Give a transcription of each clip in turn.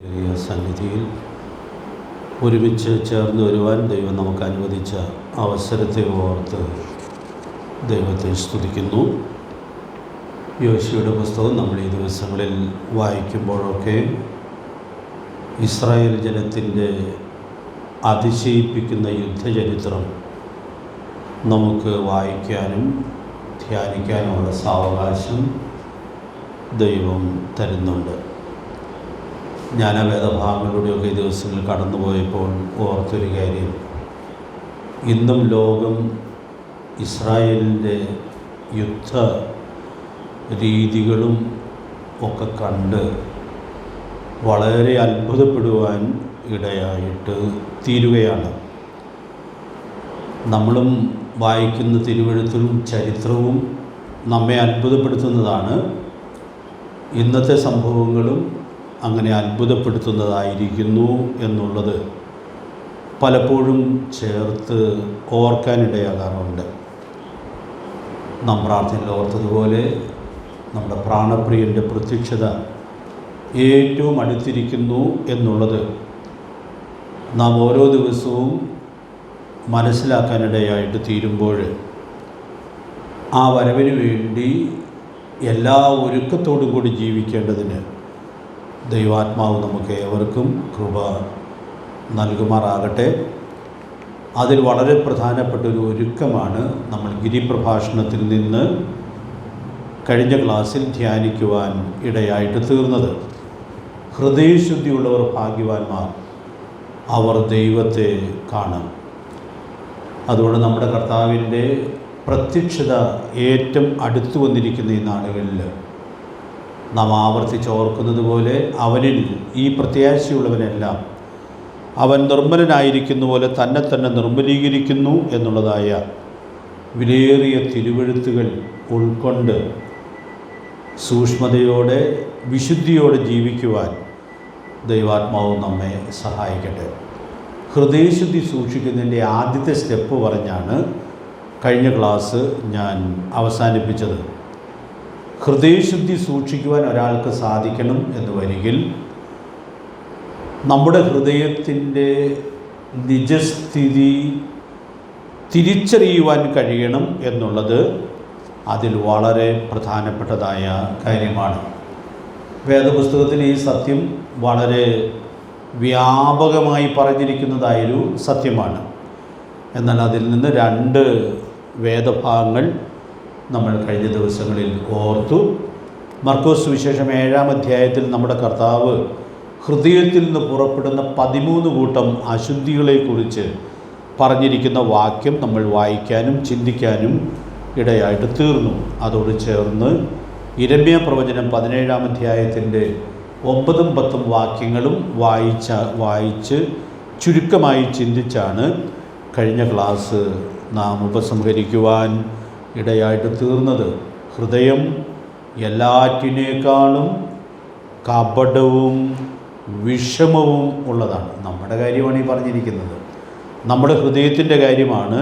സന്നിധിയിൽ ഒരുമിച്ച് ചേർന്ന് വരുവാൻ ദൈവം നമുക്ക് അനുവദിച്ച അവസരത്തെ ഓർത്ത് ദൈവത്തെ സ്തുതിക്കുന്നു. യോശുവയുടെ പുസ്തകം നമ്മൾ ഈ ദിവസങ്ങളിൽ വായിക്കുമ്പോഴൊക്കെ ഇസ്രായേൽ ജനത്തിൻ്റെ അതിശയിപ്പിക്കുന്ന യുദ്ധചരിത്രം നമുക്ക് വായിക്കാനും ധ്യാനിക്കാനുമുള്ള സാവകാശം ദൈവം തരുന്നുണ്ട്. ജ്ഞാനവേദഭാഗങ്ങളിലൂടെയൊക്കെ ഈ ദിവസങ്ങളിൽ കടന്നുപോയപ്പോൾ ഓർത്തൊരു കാര്യം, ഇന്നും ലോകം ഇസ്രായേലിൻ്റെ യുദ്ധ രീതികളും ഒക്കെ കണ്ട് വളരെ അത്ഭുതപ്പെടുവാൻ ഇടയായിട്ട് തീരുകയാണ്. നമ്മളും വായിക്കുന്ന തിരുവെഴുത്തും ചരിത്രവും നമ്മെ അത്ഭുതപ്പെടുത്തുന്നതാണ്. ഇന്നത്തെ സംഭവങ്ങളും അങ്ങനെ അത്ഭുതപ്പെടുത്തുന്നതായിരിക്കുന്നു എന്നുള്ളത് പലപ്പോഴും ചേർത്ത് ഓർക്കാനിടയാകാറുണ്ട്. നാം പ്രാർത്ഥനയിൽ ഓർത്തതുപോലെ നമ്മുടെ പ്രാണപ്രിയൻ്റെ പ്രത്യക്ഷത ഏറ്റവും അടുത്തിരിക്കുന്നു എന്നുള്ളത് നാം ഓരോ ദിവസവും മനസ്സിലാക്കാനിടയായിട്ട് തീരുമ്പോൾ ആ വരവിന് വേണ്ടി എല്ലാ ഒരുക്കത്തോടും കൂടി ജീവിക്കേണ്ടതിന് ദൈവാത്മാവ് നമുക്ക് ഏവർക്കും കൃപ നൽകുമാറാകട്ടെ. അതിൽ വളരെ പ്രധാനപ്പെട്ടൊരു ഒരുക്കമാണ് നമ്മൾ ഗിരിപ്രഭാഷണത്തിൽ നിന്ന് കഴിഞ്ഞ ക്ലാസ്സിൽ ധ്യാനിക്കുവാൻ ഇടയായിട്ട് തീർന്നത്. ഹൃദയശുദ്ധിയുള്ളവർ ഭാഗ്യവാന്മാർ, അവർ ദൈവത്തെ കാണും. അതുകൊണ്ട് നമ്മുടെ കർത്താവിൻ്റെ പ്രത്യക്ഷത ഏറ്റവും അടുത്തു വന്നിരിക്കുന്ന ഈ നാളുകളിൽ നാം ആവർത്തിച്ചോർക്കുന്നത് പോലെ അവനിൽ ഈ പ്രത്യാശയുള്ളവനെല്ലാം അവൻ നിർമ്മലനായിരിക്കുന്ന പോലെ തന്നെ തന്നെ നിർമ്മലീകരിക്കുന്നു എന്നുള്ളതായ വിലയേറിയ തിരുവെഴുത്തുകൾ ഉൾക്കൊണ്ട് സൂക്ഷ്മതയോടെ വിശുദ്ധിയോടെ ജീവിക്കുവാൻ ദൈവാത്മാവ് നമ്മെ സഹായിക്കട്ടെ. ഹൃദയശുദ്ധി സൂക്ഷിക്കുന്നതിൻ്റെ ആദ്യത്തെ സ്റ്റെപ്പ് പറഞ്ഞാണ് കഴിഞ്ഞ ക്ലാസ് ഞാൻ അവസാനിപ്പിച്ചത്. ഹൃദയശുദ്ധി സൂക്ഷിക്കുവാൻ ഒരാൾക്ക് സാധിക്കണം എന്ന് വരികിൽ നമ്മുടെ ഹൃദയത്തിൻ്റെ നിജസ്ഥിതി തിരിച്ചറിയുവാൻ കഴിയണം എന്നുള്ളത് അതിൽ വളരെ പ്രധാനപ്പെട്ടതായ കാര്യമാണ്. വേദപുസ്തകത്തിൽ ഈ സത്യം വളരെ വ്യാപകമായി പറഞ്ഞിരിക്കുന്നതായൊരു സത്യമാണ്. എന്നാൽ അതിൽ നിന്ന് രണ്ട് വേദഭാഗങ്ങൾ നമ്മൾ കഴിഞ്ഞ ദിവസങ്ങളിൽ ഓർത്തു. മർക്കോസ് സുവിശേഷം 7-ാം അധ്യായത്തിൽ നമ്മുടെ കർത്താവ് ഹൃദയത്തിൽ നിന്ന് പുറപ്പെടുന്ന 13 കൂട്ടം അശുദ്ധികളെക്കുറിച്ച് പറഞ്ഞിരിക്കുന്ന വാക്യം നമ്മൾ വായിക്കാനും ചിന്തിക്കാനും ഇടയായിട്ട് തീർന്നു. അതോട് ചേർന്ന് യിരെമ്യാ പ്രവചനം 17-ാം അധ്യായത്തിൻ്റെ 9-ഉം 10-ഉം വാക്യങ്ങളും വായിച്ച് ചുരുക്കമായി ചിന്തിച്ചാണ് കഴിഞ്ഞ ക്ലാസ് നാം ഉപസംഹരിക്കുവാൻ ഇടയായിട്ട് തീർന്നത്. ഹൃദയം എല്ലാറ്റിനേക്കാളും കപടവും വിഷമവും ഉള്ളതാണ്. നമ്മുടെ കാര്യമാണ് ഈ പറഞ്ഞിരിക്കുന്നത്. നമ്മുടെ ഹൃദയത്തിൻ്റെ കാര്യമാണ്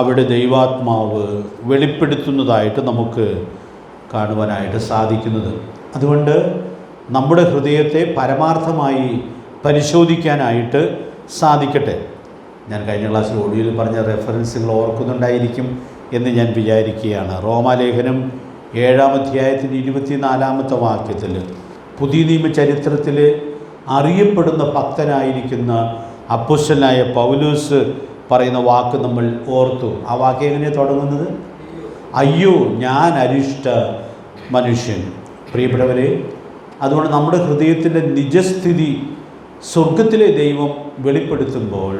അവിടെ ദൈവാത്മാവ് വെളിപ്പെടുത്തുന്നതായിട്ട് നമുക്ക് കാണുവാനായിട്ട് സാധിക്കുന്നത്. അതുകൊണ്ട് നമ്മുടെ ഹൃദയത്തെ പരമാർത്ഥമായി പരിശോധിക്കാനായിട്ട് സാധിക്കട്ടെ. ഞാൻ കഴിഞ്ഞ ക്ലാസ്സിൽ ഓഡിയോയിൽ പറഞ്ഞ റെഫറൻസുകൾ ഓർക്കുന്നുണ്ടായിരിക്കും എന്ന് ഞാൻ വിചാരിക്കുകയാണ്. റോമാലേഖനം 7-ാം അധ്യായത്തിൻ്റെ 24-ാമത്തെ വാക്യത്തിൽ പുതിയ നിയമ ചരിത്രത്തിൽ അറിയപ്പെടുന്ന ഭക്തനായിരിക്കുന്ന അപ്പോസ്തലനായ പൗലോസ് പറയുന്ന വാക്ക് നമ്മൾ ഓർത്തു. ആ വാക്യം എങ്ങനെയാണ് തുടങ്ങുന്നത്? അയ്യോ ഞാൻ അരിഷ്ട മനുഷ്യൻ. പ്രിയപ്പെട്ടവരെ, അതുകൊണ്ട് നമ്മുടെ ഹൃദയത്തിൻ്റെ നിജസ്ഥിതി സ്വർഗത്തിലെ ദൈവം വെളിപ്പെടുത്തുമ്പോൾ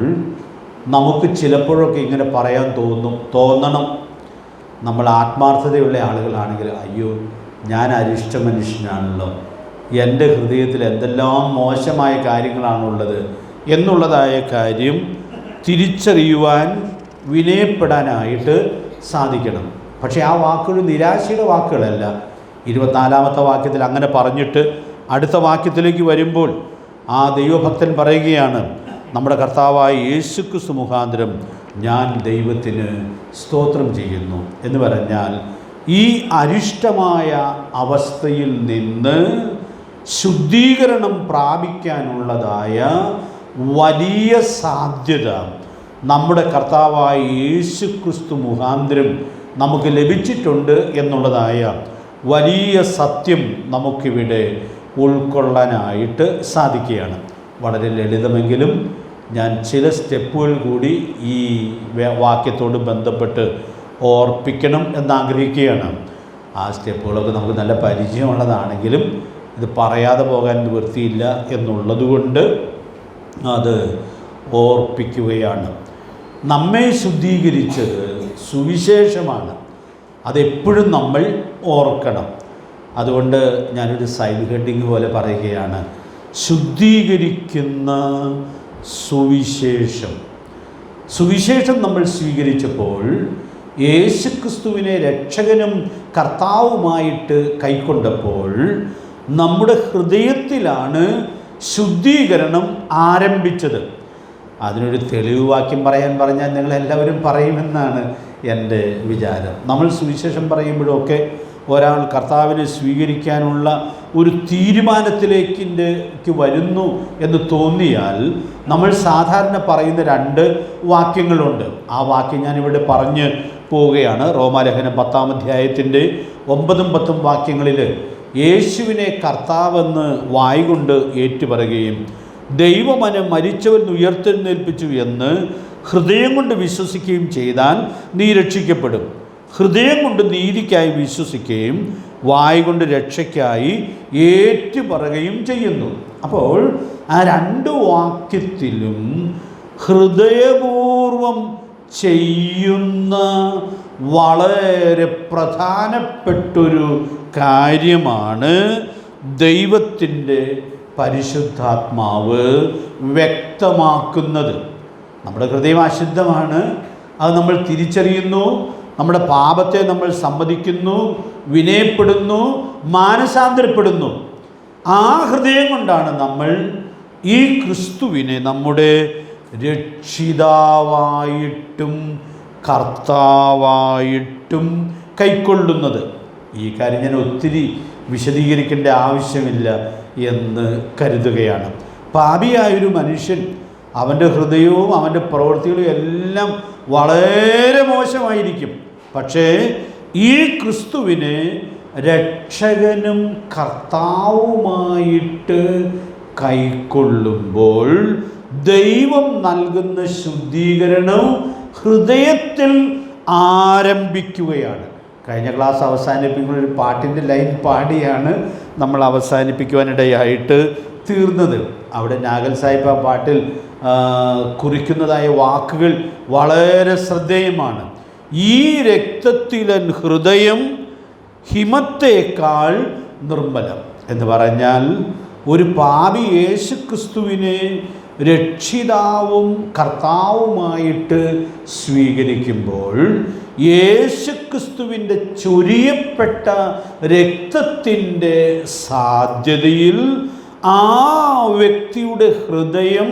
നമുക്ക് ചിലപ്പോഴൊക്കെ ഇങ്ങനെ പറയാൻ തോന്നണം. നമ്മൾ ആത്മാർത്ഥതയുള്ള ആളുകളാണെങ്കിൽ അയ്യോ ഞാൻ അരിഷ്ട മനുഷ്യനാണല്ലോ, എൻ്റെ ഹൃദയത്തിൽ എന്തെല്ലാം മോശമായ കാര്യങ്ങളാണുള്ളത് എന്നുള്ളതായ കാര്യം തിരിച്ചറിയുവാൻ വിനയപ്പെടാനായിട്ട് സാധിക്കണം. പക്ഷേ ആ വാക്കുകൾ നിരാശയുടെ വാക്കുകളല്ല. 24-ാമത്തെ വാക്യത്തിൽ അങ്ങനെ പറഞ്ഞിട്ട് അടുത്ത വാക്യത്തിലേക്ക് വരുമ്പോൾ ആ ദൈവഭക്തൻ പറയുകയാണ്, നമ്മുടെ കർത്താവായ യേശുക്രിസ്തു മുഖാന്തരം ഞാൻ ദൈവത്തിന് സ്തോത്രം ചെയ്യുന്നു എന്ന് പറഞ്ഞാൽ ഈ അരിഷ്ടമായ അവസ്ഥയിൽ നിന്ന് ശുദ്ധീകരണം പ്രാപിക്കാനുള്ളതായ വലിയ സാധ്യത നമ്മുടെ കർത്താവായ യേശു ക്രിസ്തു മുഖാന്തരം നമുക്ക് ലഭിച്ചിട്ടുണ്ട് എന്നുള്ളതായ വലിയ സത്യം നമുക്കിവിടെ ഉൾക്കൊള്ളാനായിട്ട് സാധിക്കുകയാണ്. വളരെ ലളിതമെങ്കിലും ഞാൻ ചില സ്റ്റെപ്പുകൾ കൂടി ഈ വാക്യത്തോട് ബന്ധപ്പെട്ട് ഓർപ്പിക്കണം എന്നാഗ്രഹിക്കുകയാണ്. ആ സ്റ്റെപ്പുകളൊക്കെ നമുക്ക് നല്ല പരിചയമുള്ളതാണെങ്കിലും ഇത് പറയാതെ പോകാൻ നിവൃത്തിയില്ല എന്നുള്ളതുകൊണ്ട് അത് ഓർപ്പിക്കുകയാണ്. നമ്മെ ശുദ്ധീകരിച്ചത് സുവിശേഷമാണ്. അതെപ്പോഴും നമ്മൾ ഓർക്കണം. അതുകൊണ്ട് ഞാനൊരു സൈഡ് ഹെഡിങ് പോലെ പറയുകയാണ്, ശുദ്ധീകരിക്കുന്ന സുവിശേഷം. സുവിശേഷം നമ്മൾ സ്വീകരിച്ചപ്പോൾ യേശുക്രിസ്തുവിനെ രക്ഷകനും കർത്താവുമായിട്ട് കൈക്കൊണ്ടപ്പോൾ നമ്മുടെ ഹൃദയത്തിലാണ് ശുദ്ധീകരണം ആരംഭിച്ചത്. അതിനൊരു തെളിവ് വാക്യം പറഞ്ഞാൽ നിങ്ങളെല്ലാവരും പറയുമെന്നാണ് എൻ്റെ വിചാരം. നമ്മൾ സുവിശേഷം പറയുമ്പോഴൊക്കെ ഒരാൾ കർത്താവിനെ സ്വീകരിക്കാനുള്ള ഒരു തീരുമാനത്തിലേക്ക് വരുന്നു എന്ന് തോന്നിയാൽ നമ്മൾ സാധാരണ പറയുന്ന 2 വാക്യങ്ങളുണ്ട്. ആ വാക്യം ഞാനിവിടെ പറഞ്ഞ് പോവുകയാണ്. റോമാലേഖനം 10-ാം അധ്യായത്തിൻ്റെ 9-ഉം 10-ഉം വാക്യങ്ങളിൽ യേശുവിനെ കർത്താവെന്ന് വായ്കൊണ്ട് ഏറ്റുപറയുകയും ദൈവമനെ മരിച്ചവൻ ഉയർത്തെഴുന്നേൽപ്പിച്ചു എന്ന് ഹൃദയം കൊണ്ട് വിശ്വസിക്കുകയും ചെയ്താൽ നീ രക്ഷിക്കപ്പെടും. ഹൃദയം കൊണ്ട് നീതിക്കായി വിശ്വസിക്കുകയും വായ് കൊണ്ട് രക്ഷയ്ക്കായി ഏറ്റുപറയുകയും ചെയ്യുന്നു. അപ്പോൾ ആ 2 വാക്യത്തിലും ഹൃദയപൂർവം ചെയ്യുന്ന വളരെ പ്രധാനപ്പെട്ടൊരു കാര്യമാണ് ദൈവത്തിൻ്റെ പരിശുദ്ധാത്മാവ് വ്യക്തമാക്കുന്നത്. നമ്മുടെ ഹൃദയം അശുദ്ധമാണ്, അത് നമ്മൾ തിരിച്ചറിയുന്നു. നമ്മുടെ പാപത്തെ നമ്മൾ സമ്മതിക്കുന്നു, വിനയപ്പെടുന്നു, മാനസാന്തരപ്പെടുന്നു. ആ ഹൃദയം കൊണ്ടാണ് നമ്മൾ ഈ ക്രിസ്തുവിനെ നമ്മുടെ രക്ഷിതാവായിട്ടും കർത്താവായിട്ടും കൈക്കൊള്ളുന്നത്. ഈ കാര്യം ഞാൻ ഒത്തിരി വിശദീകരിക്കേണ്ട ആവശ്യമില്ല എന്ന് കരുതുകയാണ്. പാപിയായൊരു മനുഷ്യൻ, അവൻ്റെ ഹൃദയവും അവൻ്റെ പ്രവൃത്തികളും എല്ലാം വളരെ മോശമായിരിക്കും. പക്ഷേ ഈ ക്രിസ്തുവിനെ രക്ഷകനും കർത്താവുമായിട്ട് കൈക്കൊള്ളുമ്പോൾ ദൈവം നൽകുന്ന ശുദ്ധീകരണം ഹൃദയത്തിൽ ആരംഭിക്കുകയാണ്. കഴിഞ്ഞ ക്ലാസ് അവസാനിപ്പിക്കുന്ന ഒരു പാട്ടിൻ്റെ ലൈൻ പാടിയാണ് നമ്മൾ അവസാനിപ്പിക്കുവാനിടയായിട്ട് തീർന്നത്. അവിടെ നാഗൽ സാഹിബ് ആ പാട്ടിൽ കുറിക്കുന്നതായ വാക്കുകൾ വളരെ ശ്രദ്ധേയമാണ്. ഈ രക്തത്തിലൻ ഹൃദയം ഹിമത്തേക്കാൾ നിർമ്മലം എന്ന് പറഞ്ഞാൽ, ഒരു പാപി യേശുക്രിസ്തുവിനെ രക്ഷിതാവും കർത്താവുമായിട്ട് സ്വീകരിക്കുമ്പോൾ യേശുക്രിസ്തുവിൻ്റെ ചൊരിയപ്പെട്ട രക്തത്തിൻ്റെ സാധ്യതയിൽ ആ വ്യക്തിയുടെ ഹൃദയം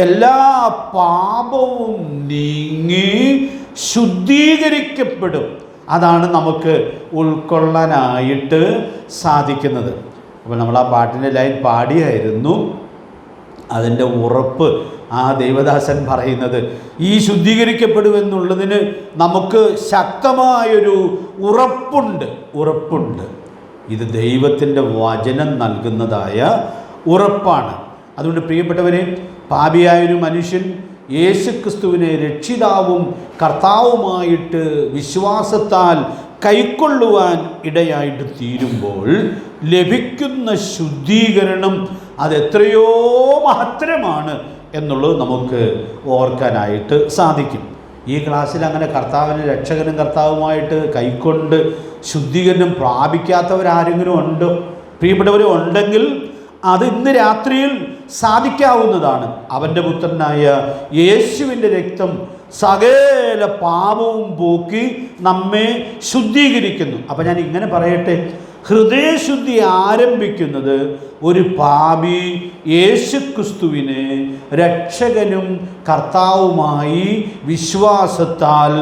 എല്ലാ പാപവും നീങ്ങി ശുദ്ധീകരിക്കപ്പെടും. അതാണ് നമുക്ക് ഉൾക്കൊള്ളാനായിട്ട് സാധിക്കുന്നത്. അപ്പോൾ നമ്മൾ ആ പാട്ടിൻ്റെ ലൈൻ പാടിയായിരുന്നു. അതിൻ്റെ ഉറപ്പ് ആ ദൈവദാസൻ പറയുന്നത്, ഈ ശുദ്ധീകരിക്കപ്പെടുമെന്നുള്ളതിന് നമുക്ക് ശക്തമായൊരു ഉറപ്പുണ്ട്. ഇത് ദൈവത്തിൻ്റെ വചനം നൽകുന്നതായ ഉറപ്പാണ്. അതുകൊണ്ട് പ്രിയപ്പെട്ടവരെ, പാപിയായൊരു മനുഷ്യൻ യേശുക്രിസ്തുവിനെ രക്ഷിതാവും കർത്താവുമായിട്ട് വിശ്വാസത്താൽ കൈക്കൊള്ളുവാൻ ഇടയായിട്ട് തീരുമ്പോൾ ലഭിക്കുന്ന ശുദ്ധീകരണം അതെത്രയോ മഹത്തരമാണ് എന്നുള്ളത് നമുക്ക് ഓർക്കാനായിട്ട് സാധിക്കും. ഈ ക്ലാസ്സിൽ അങ്ങനെ കർത്താവിനെ രക്ഷകനും കർത്താവുമായിട്ട് കൈക്കൊണ്ട് ശുദ്ധീകരണം പ്രാപിക്കാത്തവരാരെങ്കിലും ഉണ്ടോ? പ്രിയപ്പെട്ടവർ ഉണ്ടെങ്കിൽ അത് ഇന്ന് രാത്രിയിൽ സാധിക്കാവുന്നതാണ്. അവൻ്റെ പുത്രനായ യേശുവിൻ്റെ രക്തം സകല പാപവും പോക്കി നമ്മെ ശുദ്ധീകരിക്കുന്നു. അപ്പം ഞാൻ ഇങ്ങനെ പറയട്ടെ, ഹൃദയശുദ്ധി ആരംഭിക്കുന്നത് ഒരു പാപി യേശുക്രിസ്തുവിനെ രക്ഷകനും കർത്താവുമായി വിശ്വാസത്താൽ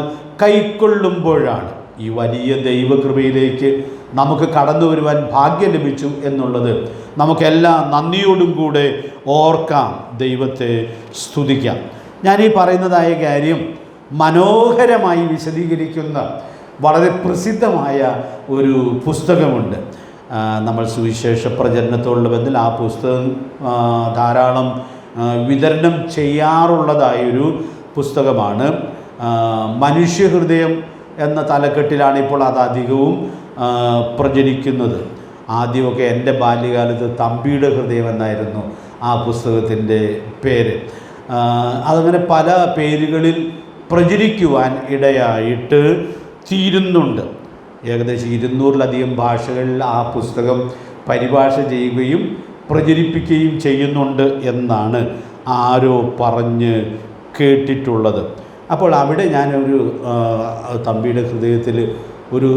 കൈക്കൊള്ളുമ്പോഴാണ്. ഈ വലിയ ദൈവകൃപയിലേക്ക് നമുക്ക് കടന്നു വരുവാൻ ഭാഗ്യം ലഭിച്ചു എന്നുള്ളത് നമുക്കെല്ലാം നന്ദിയോടും കൂടെ ഓർക്കാം, ദൈവത്തെ സ്തുതിക്കാം. ഞാനീ പറയുന്നതായ കാര്യം മനോഹരമായി വിശദീകരിക്കുന്ന വളരെ പ്രസിദ്ധമായ ഒരു പുസ്തകമുണ്ട്. നമ്മൾ സുവിശേഷ പ്രചരണത്തോടുള്ള ബന്ധത്തിൽ ആ പുസ്തകം ധാരാളം വിതരണം ചെയ്യാറുള്ളതായൊരു പുസ്തകമാണ്. മനുഷ്യഹൃദയം എന്ന തലക്കെട്ടിലാണ് ഇപ്പോൾ അത് അധികവും പ്രചരിക്കുന്നത്. ആദ്യമൊക്കെ എൻ്റെ ബാല്യകാലത്ത് തമ്പിയുടെ ഹൃദയം എന്നായിരുന്നു ആ പുസ്തകത്തിൻ്റെ പേര്. അതങ്ങനെ പല പേരുകളിൽ പ്രചരിക്കുവാൻ ഇടയായിട്ട് തീരുന്നുണ്ട്. ഏകദേശം 200-ലധികം ഭാഷകളിൽ ആ പുസ്തകം പരിഭാഷ ചെയ്യുകയും പ്രചരിപ്പിക്കുകയും ചെയ്യുന്നുണ്ട് എന്നാണ് ആരോ പറഞ്ഞ് കേട്ടിട്ടുള്ളത്. അപ്പോൾ അവിടെ ഞാനൊരു തമ്പിയുടെ ഹൃദയത്തിൽ ഒരു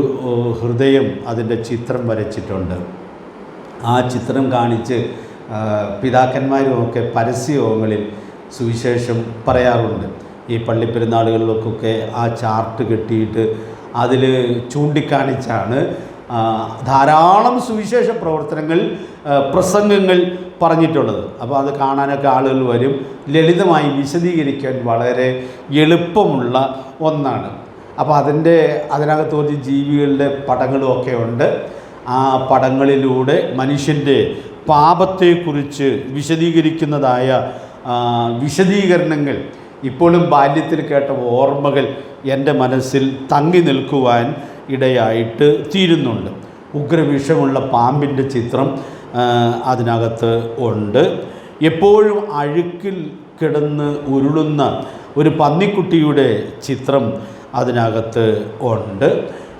ഹൃദയം അതിൻ്റെ ചിത്രം വരച്ചിട്ടുണ്ട്. ആ ചിത്രം കാണിച്ച് പിതാക്കന്മാരുമൊക്കെ പരസ്യയോഗങ്ങളിൽ സുവിശേഷം പറയാറുണ്ട്. ഈ പള്ളിപ്പെരുന്നാളുകളിലൊക്കെ ആ ചാർട്ട് കെട്ടിയിട്ട് അതിൽ ചൂണ്ടിക്കാണിച്ചാണ് ധാരാളം സുവിശേഷ പ്രവർത്തനങ്ങൾ, പ്രസംഗങ്ങൾ പറഞ്ഞിട്ടുള്ളത്. അപ്പോൾ അത് കാണാനൊക്കെ ആളുകൾ വരും. ലളിതമായി വിശദീകരിക്കാൻ വളരെ എളുപ്പമുള്ള ഒന്നാണ്. അപ്പോൾ അതിനകത്ത് കുറച്ച് ജീവികളുടെ പടങ്ങളുമൊക്കെ ഉണ്ട്. ആ പടങ്ങളിലൂടെ മനുഷ്യൻ്റെ പാപത്തെക്കുറിച്ച് വിശദീകരിക്കുന്നതായ വിശദീകരണങ്ങൾ ഇപ്പോഴും ബാല്യത്തിൽ കേട്ട ഓർമ്മകൾ എൻ്റെ മനസ്സിൽ തങ്ങി നിൽക്കുവാൻ ഇടയായിട്ട് തീരുന്നുണ്ട്. ഉഗ്രവിഷമുള്ള പാമ്പിൻ്റെ ചിത്രം അതിനകത്ത് ഉണ്ട്. എപ്പോഴും അഴുക്കിൽ കിടന്ന് ഉരുളുന്ന ഒരു പന്നിക്കുട്ടിയുടെ ചിത്രം അതിനകത്ത് ഉണ്ട്.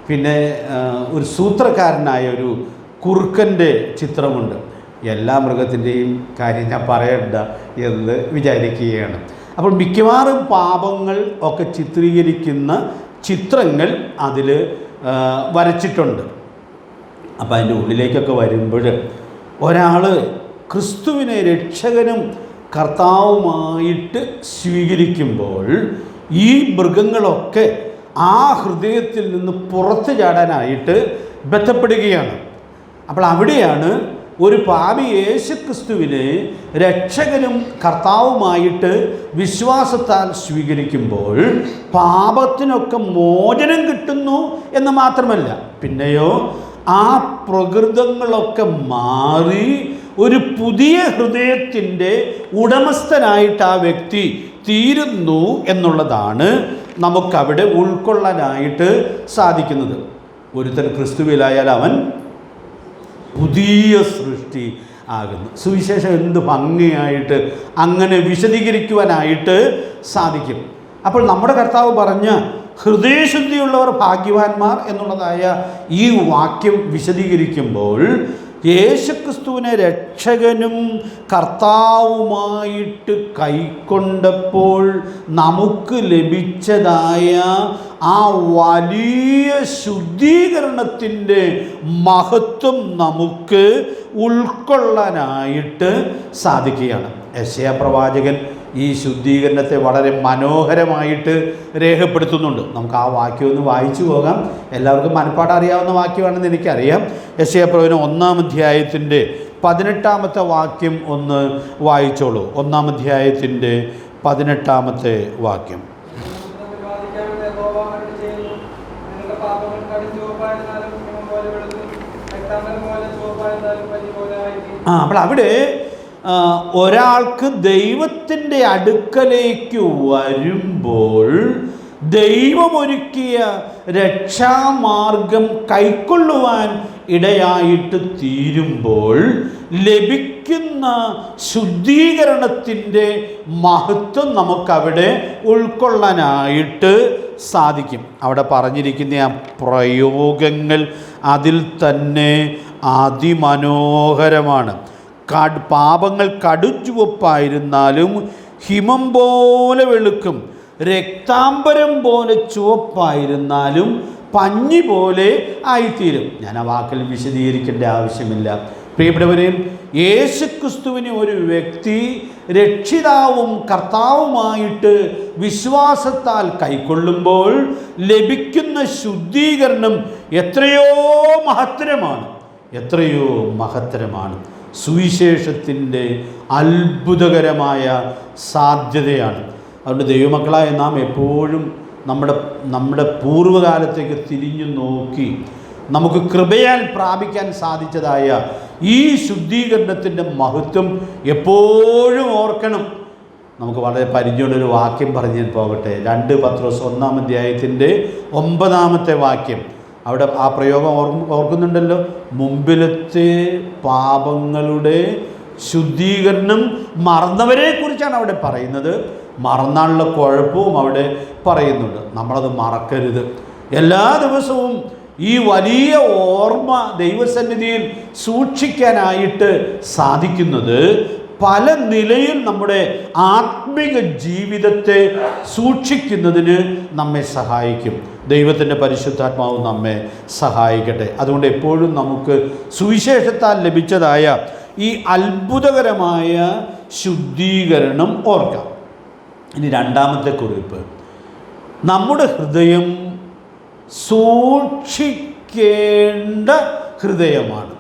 പിന്നെ ഒരു സൂത്രക്കാരനായ ഒരു കുറുക്കൻ്റെ ചിത്രമുണ്ട്. എല്ലാ മൃഗത്തിൻ്റെയും കാര്യം ഞാൻ പറയണ്ട എന്ന് വിചാരിക്കുകയാണ്. അപ്പോൾ മിക്കവാറും പാപങ്ങൾ ഒക്കെ ചിത്രീകരിക്കുന്ന ചിത്രങ്ങൾ അതിൽ വരച്ചിട്ടുണ്ട്. അപ്പോൾ അതിൻ്റെ ഉള്ളിലേക്കൊക്കെ വരുമ്പോൾ ഒരാൾ ക്രിസ്തുവിനെ രക്ഷകനും കർത്താവുമായിട്ട് സ്വീകരിക്കുമ്പോൾ ഈ മൃഗങ്ങളൊക്കെ ആ ഹൃദയത്തിൽ നിന്ന് പുറത്തു ചാടാനായിട്ട് ബന്ധപ്പെടുകയാണ്. അപ്പോൾ അവിടെയാണ് ഒരു പാപി യേശുക്രിസ്തുവിനെ രക്ഷകനും കർത്താവുമായിട്ട് വിശ്വാസത്താൽ സ്വീകരിക്കുമ്പോൾ പാപത്തിനൊക്കെ മോചനം കിട്ടുന്നു എന്ന് മാത്രമല്ല, പിന്നെയോ ആ പ്രകൃതങ്ങളൊക്കെ മാറി ഒരു പുതിയ ഹൃദയത്തിൻ്റെ ഉടമസ്ഥനായിട്ട് ആ വ്യക്തി തീരുന്നു എന്നുള്ളതാണ് നമുക്കവിടെ ഉൾക്കൊള്ളാനായിട്ട് സാധിക്കുന്നത്. ഒരുത്തൻ ക്രിസ്തുവിലായാൽ അവൻ പുതിയ സൃഷ്ടി ആകുന്നു. സുവിശേഷം എന്ത് ഭംഗിയായിട്ട് അങ്ങനെ വിശദീകരിക്കുവാനായിട്ട് സാധിക്കും. അപ്പോൾ നമ്മുടെ കർത്താവ് പറഞ്ഞ ഹൃദയശുദ്ധിയുള്ളവർ ഭാഗ്യവാന്മാർ എന്നുള്ളതായ ഈ വാക്യം വിശദീകരിക്കുമ്പോൾ യേശുക്രിസ്തുവിനെ രക്ഷകനും കർത്താവുമായിട്ട് കൈക്കൊണ്ടപ്പോൾ നമുക്ക് ലഭിച്ചതായ ആ വലിയ ശുദ്ധീകരണത്തിൻ്റെ മഹത്വം നമുക്ക് ഉൾക്കൊള്ളാനായിട്ട് സാധിക്കുകയാണ്. യെശയ്യാ പ്രവാചകൻ ഈ ശുദ്ധീകരണത്തെ വളരെ മനോഹരമായിട്ട് രേഖപ്പെടുത്തുന്നുണ്ട്. നമുക്ക് ആ വാക്യം ഒന്ന് വായിച്ചു പോകാം. എല്ലാവർക്കും മനപ്പാഠം അറിയാവുന്ന വാക്യമാണെന്ന് എനിക്കറിയാം. യെശയ്യാ പ്രവചനം 1-ാം അധ്യായത്തിൻ്റെ 18-ാമത്തെ വാക്യം ഒന്ന് വായിച്ചോളൂ. 1-ാം അധ്യായത്തിൻ്റെ 18-ാമത്തെ വാക്യം. അപ്പോൾ അവിടെ ഒരാൾക്ക് ദൈവത്തിൻ്റെ അടുക്കലേക്ക് വരുമ്പോൾ ദൈവമൊരുക്കിയ രക്ഷാമാർഗം കൈക്കൊള്ളുവാൻ ഇടയായിട്ട് തീരുമ്പോൾ ലഭിക്കുന്ന ശുദ്ധീകരണത്തിൻ്റെ മഹത്വം നമുക്കവിടെ ഉൾക്കൊള്ളാനായിട്ട് സാധിക്കും. അവിടെ പറഞ്ഞിരിക്കുന്ന ആ പ്രയോഗങ്ങൾ അതിൽ തന്നെ അതിമനോഹരമാണ്. പാപങ്ങൾ കടുചുവപ്പായിരുന്നാലും ഹിമം പോലെ വെളുക്കും, രക്താംബരം പോലെ ചുവപ്പായിരുന്നാലും പഞ്ഞി പോലെ ആയിത്തീരും. ഞാൻ ആ വാക്കിൽ വിശദീകരിക്കേണ്ട ആവശ്യമില്ല. പ്രിയപ്പെട്ടവരെയും യേശുക്രിസ്തുവിനെ ഒരു വ്യക്തി രക്ഷിതാവും കർത്താവുമായിട്ട് വിശ്വാസത്താൽ കൈക്കൊള്ളുമ്പോൾ ലഭിക്കുന്ന ശുദ്ധീകരണം എത്രയോ മഹത്തരമാണ്. സുവിശേഷത്തിൻ്റെ അത്ഭുതകരമായ സാധ്യതയാണ്. അതുകൊണ്ട് ദൈവമക്കളായ നാം എപ്പോഴും നമ്മുടെ പൂർവ്വകാലത്തേക്ക് തിരിഞ്ഞു നോക്കി നമുക്ക് കൃപയാൽ പ്രാപിക്കാൻ സാധിച്ചതായ ഈ ശുദ്ധീകരണത്തിൻ്റെ മഹത്വം എപ്പോഴും ഓർക്കണം. നമുക്ക് വളരെ പരിചയമുള്ളൊരു വാക്യം പറഞ്ഞ് ഞാൻ പോകട്ടെ. 2 പത്രോസ് 1-ാം അധ്യായത്തിൻ്റെ 9-ാമത്തെ വാക്യം. അവിടെ ആ പ്രയോഗം ഓർക്കുന്നുണ്ടല്ലോ. മുമ്പിലത്തെ പാപങ്ങളുടെ ശുദ്ധീകരണം മറന്നവരെ കുറിച്ചാണ് അവിടെ പറയുന്നത്. മറന്നാലുള്ള കുഴപ്പവും അവിടെ പറയുന്നുണ്ട്. നമ്മളത് മറക്കരുത്. എല്ലാ ദിവസവും ഈ വലിയ ഓർമ്മ ദൈവസന്നിധിയിൽ സൂക്ഷിക്കാനായിട്ട് സാധിക്കുന്നത് പല നിലയിൽ നമ്മുടെ ആത്മിക ജീവിതത്തെ സൂക്ഷിക്കുന്നതിന് നമ്മെ സഹായിക്കും. ദൈവത്തിൻ്റെ പരിശുദ്ധാത്മാവ് നമ്മെ സഹായിക്കട്ടെ. അതുകൊണ്ട് എപ്പോഴും നമുക്ക് സുവിശേഷത്താൽ ലഭിച്ചതായ ഈ അത്ഭുതകരമായ ശുദ്ധീകരണം ഓർക്കാം. ഇനി 2-ാമത്തെ കുറിപ്പ്, നമ്മുടെ ഹൃദയം സൂക്ഷിക്കേണ്ട ഹൃദയമാണ്.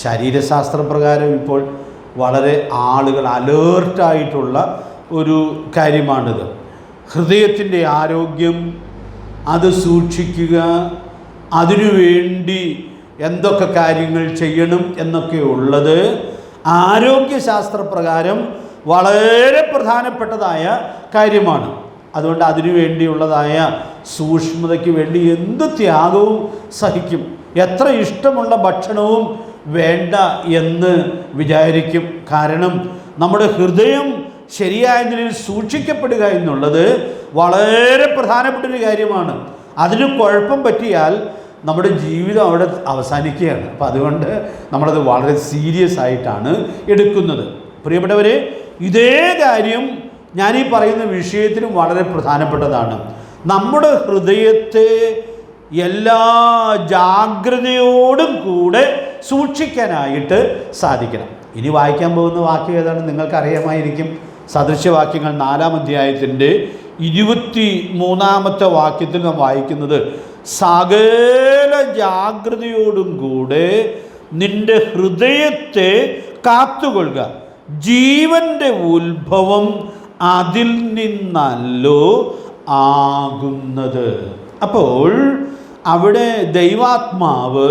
ശരീരശാസ്ത്രപ്രകാരം ഇപ്പോൾ വളരെ ആളുകൾ അലേർട്ടായിട്ടുള്ള ഒരു കാര്യമാണിത്. ഹൃദയത്തിൻ്റെ ആരോഗ്യം അത് സൂക്ഷിക്കുക, അതിനുവേണ്ടി എന്തൊക്കെ കാര്യങ്ങൾ ചെയ്യണം എന്നൊക്കെ ഉള്ളത് ആരോഗ്യശാസ്ത്രപ്രകാരം വളരെ പ്രധാനപ്പെട്ടതായ കാര്യമാണ്. അതുകൊണ്ട് അതിനു വേണ്ടിയുള്ളതായ സൂക്ഷ്മതയ്ക്ക് വേണ്ടി എന്ത് ത്യാഗവും സഹിക്കും. എത്ര ഇഷ്ടമുള്ള ഭക്ഷണവും വേണ്ട എന്ന് വിചാരിക്കും. കാരണം നമ്മുടെ ഹൃദയം ശരിയായ നിലയിൽ സൂക്ഷിക്കപ്പെടുക എന്നുള്ളത് വളരെ പ്രധാനപ്പെട്ടൊരു കാര്യമാണ്. അതിന് കുഴപ്പം പറ്റിയാൽ നമ്മുടെ ജീവിതം അവിടെ അവസാനിക്കുകയാണ്. അപ്പം അതുകൊണ്ട് നമ്മളത് വളരെ സീരിയസ് ആയിട്ടാണ് എടുക്കുന്നത്. പ്രിയപ്പെട്ടവരെ, ഇതേ കാര്യം ഞാനീ പറയുന്ന വിഷയത്തിനും വളരെ പ്രധാനപ്പെട്ടതാണ്. നമ്മുടെ ഹൃദയത്തെ എല്ലാ ജാഗ്രതയോടും കൂടെ സൂക്ഷിക്കാനായിട്ട് സാധിക്കണം. ഇനി വായിക്കാൻ പോകുന്ന വാക്യം ഏതാണ് നിങ്ങൾക്കറിയാമായിരിക്കും. സദൃശ്യവാക്യങ്ങൾ 4-ാം അധ്യായത്തിൻ്റെ 23-ാമത്തെ വാക്യത്തിൽ നാം വായിക്കുന്നത്, സകല ജാഗ്രതയോടും കൂടെ നിന്റെ ഹൃദയത്തെ കാത്തുകൊള്ളുക, ജീവൻ്റെ ഉത്ഭവം അതിൽ നിന്നല്ലോ ആകുന്നത്. അപ്പോൾ അവിടെ ദൈവാത്മാവ്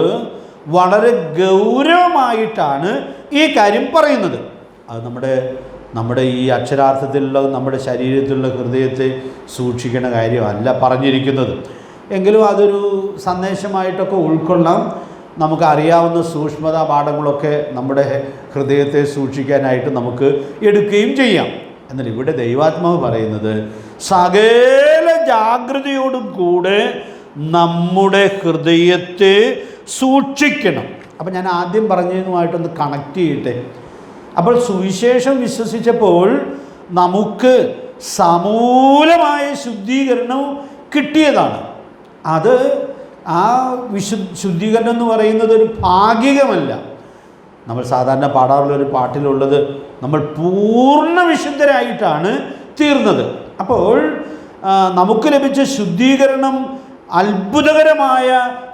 വളരെ ഗൗരവമായിട്ടാണ് ഈ കാര്യം പറയുന്നത്. അത് നമ്മുടെ ഈ അക്ഷരാർത്ഥത്തിലുള്ള നമ്മുടെ ശരീരത്തിലുള്ള ഹൃദയത്തെ സൂക്ഷിക്കണ കാര്യമല്ല പറഞ്ഞിരിക്കുന്നത്. എങ്കിലും അതൊരു സന്ദേശമായിട്ടൊക്കെ ഉൾക്കൊള്ളാം. നമുക്കറിയാവുന്ന സൂക്ഷ്മതാ പാഠങ്ങളൊക്കെ നമ്മുടെ ഹൃദയത്തെ സൂക്ഷിക്കാനായിട്ട് നമുക്ക് എടുക്കുകയും ചെയ്യാം. എന്നാൽ ഇവിടെ ദൈവാത്മാവ് പറയുന്നത് സകല ജാഗ്രതയോടും കൂടെ നമ്മുടെ ഹൃദയത്തെ സൂക്ഷിക്കണം. അപ്പം ഞാൻ ആദ്യം പറഞ്ഞതുമായിട്ടൊന്ന് കണക്ട് ചെയ്യട്ടെ. അപ്പോൾ സുവിശേഷം വിശ്വസിച്ചപ്പോൾ നമുക്ക് സമൂലമായ ശുദ്ധീകരണം കിട്ടിയതാണ്. അത് ആ ശുദ്ധീകരണം എന്ന് പറയുന്നത് ഒരു ഭാഗികമല്ല. നമ്മൾ സാധാരണ പാടാറുള്ളൊരു പാട്ടിലുള്ളത് നമ്മൾ പൂർണ്ണ വിശുദ്ധരായിട്ടാണ് തീർന്നത്. അപ്പോൾ നമുക്ക് ലഭിച്ച ശുദ്ധീകരണം അത്ഭുതകരമായ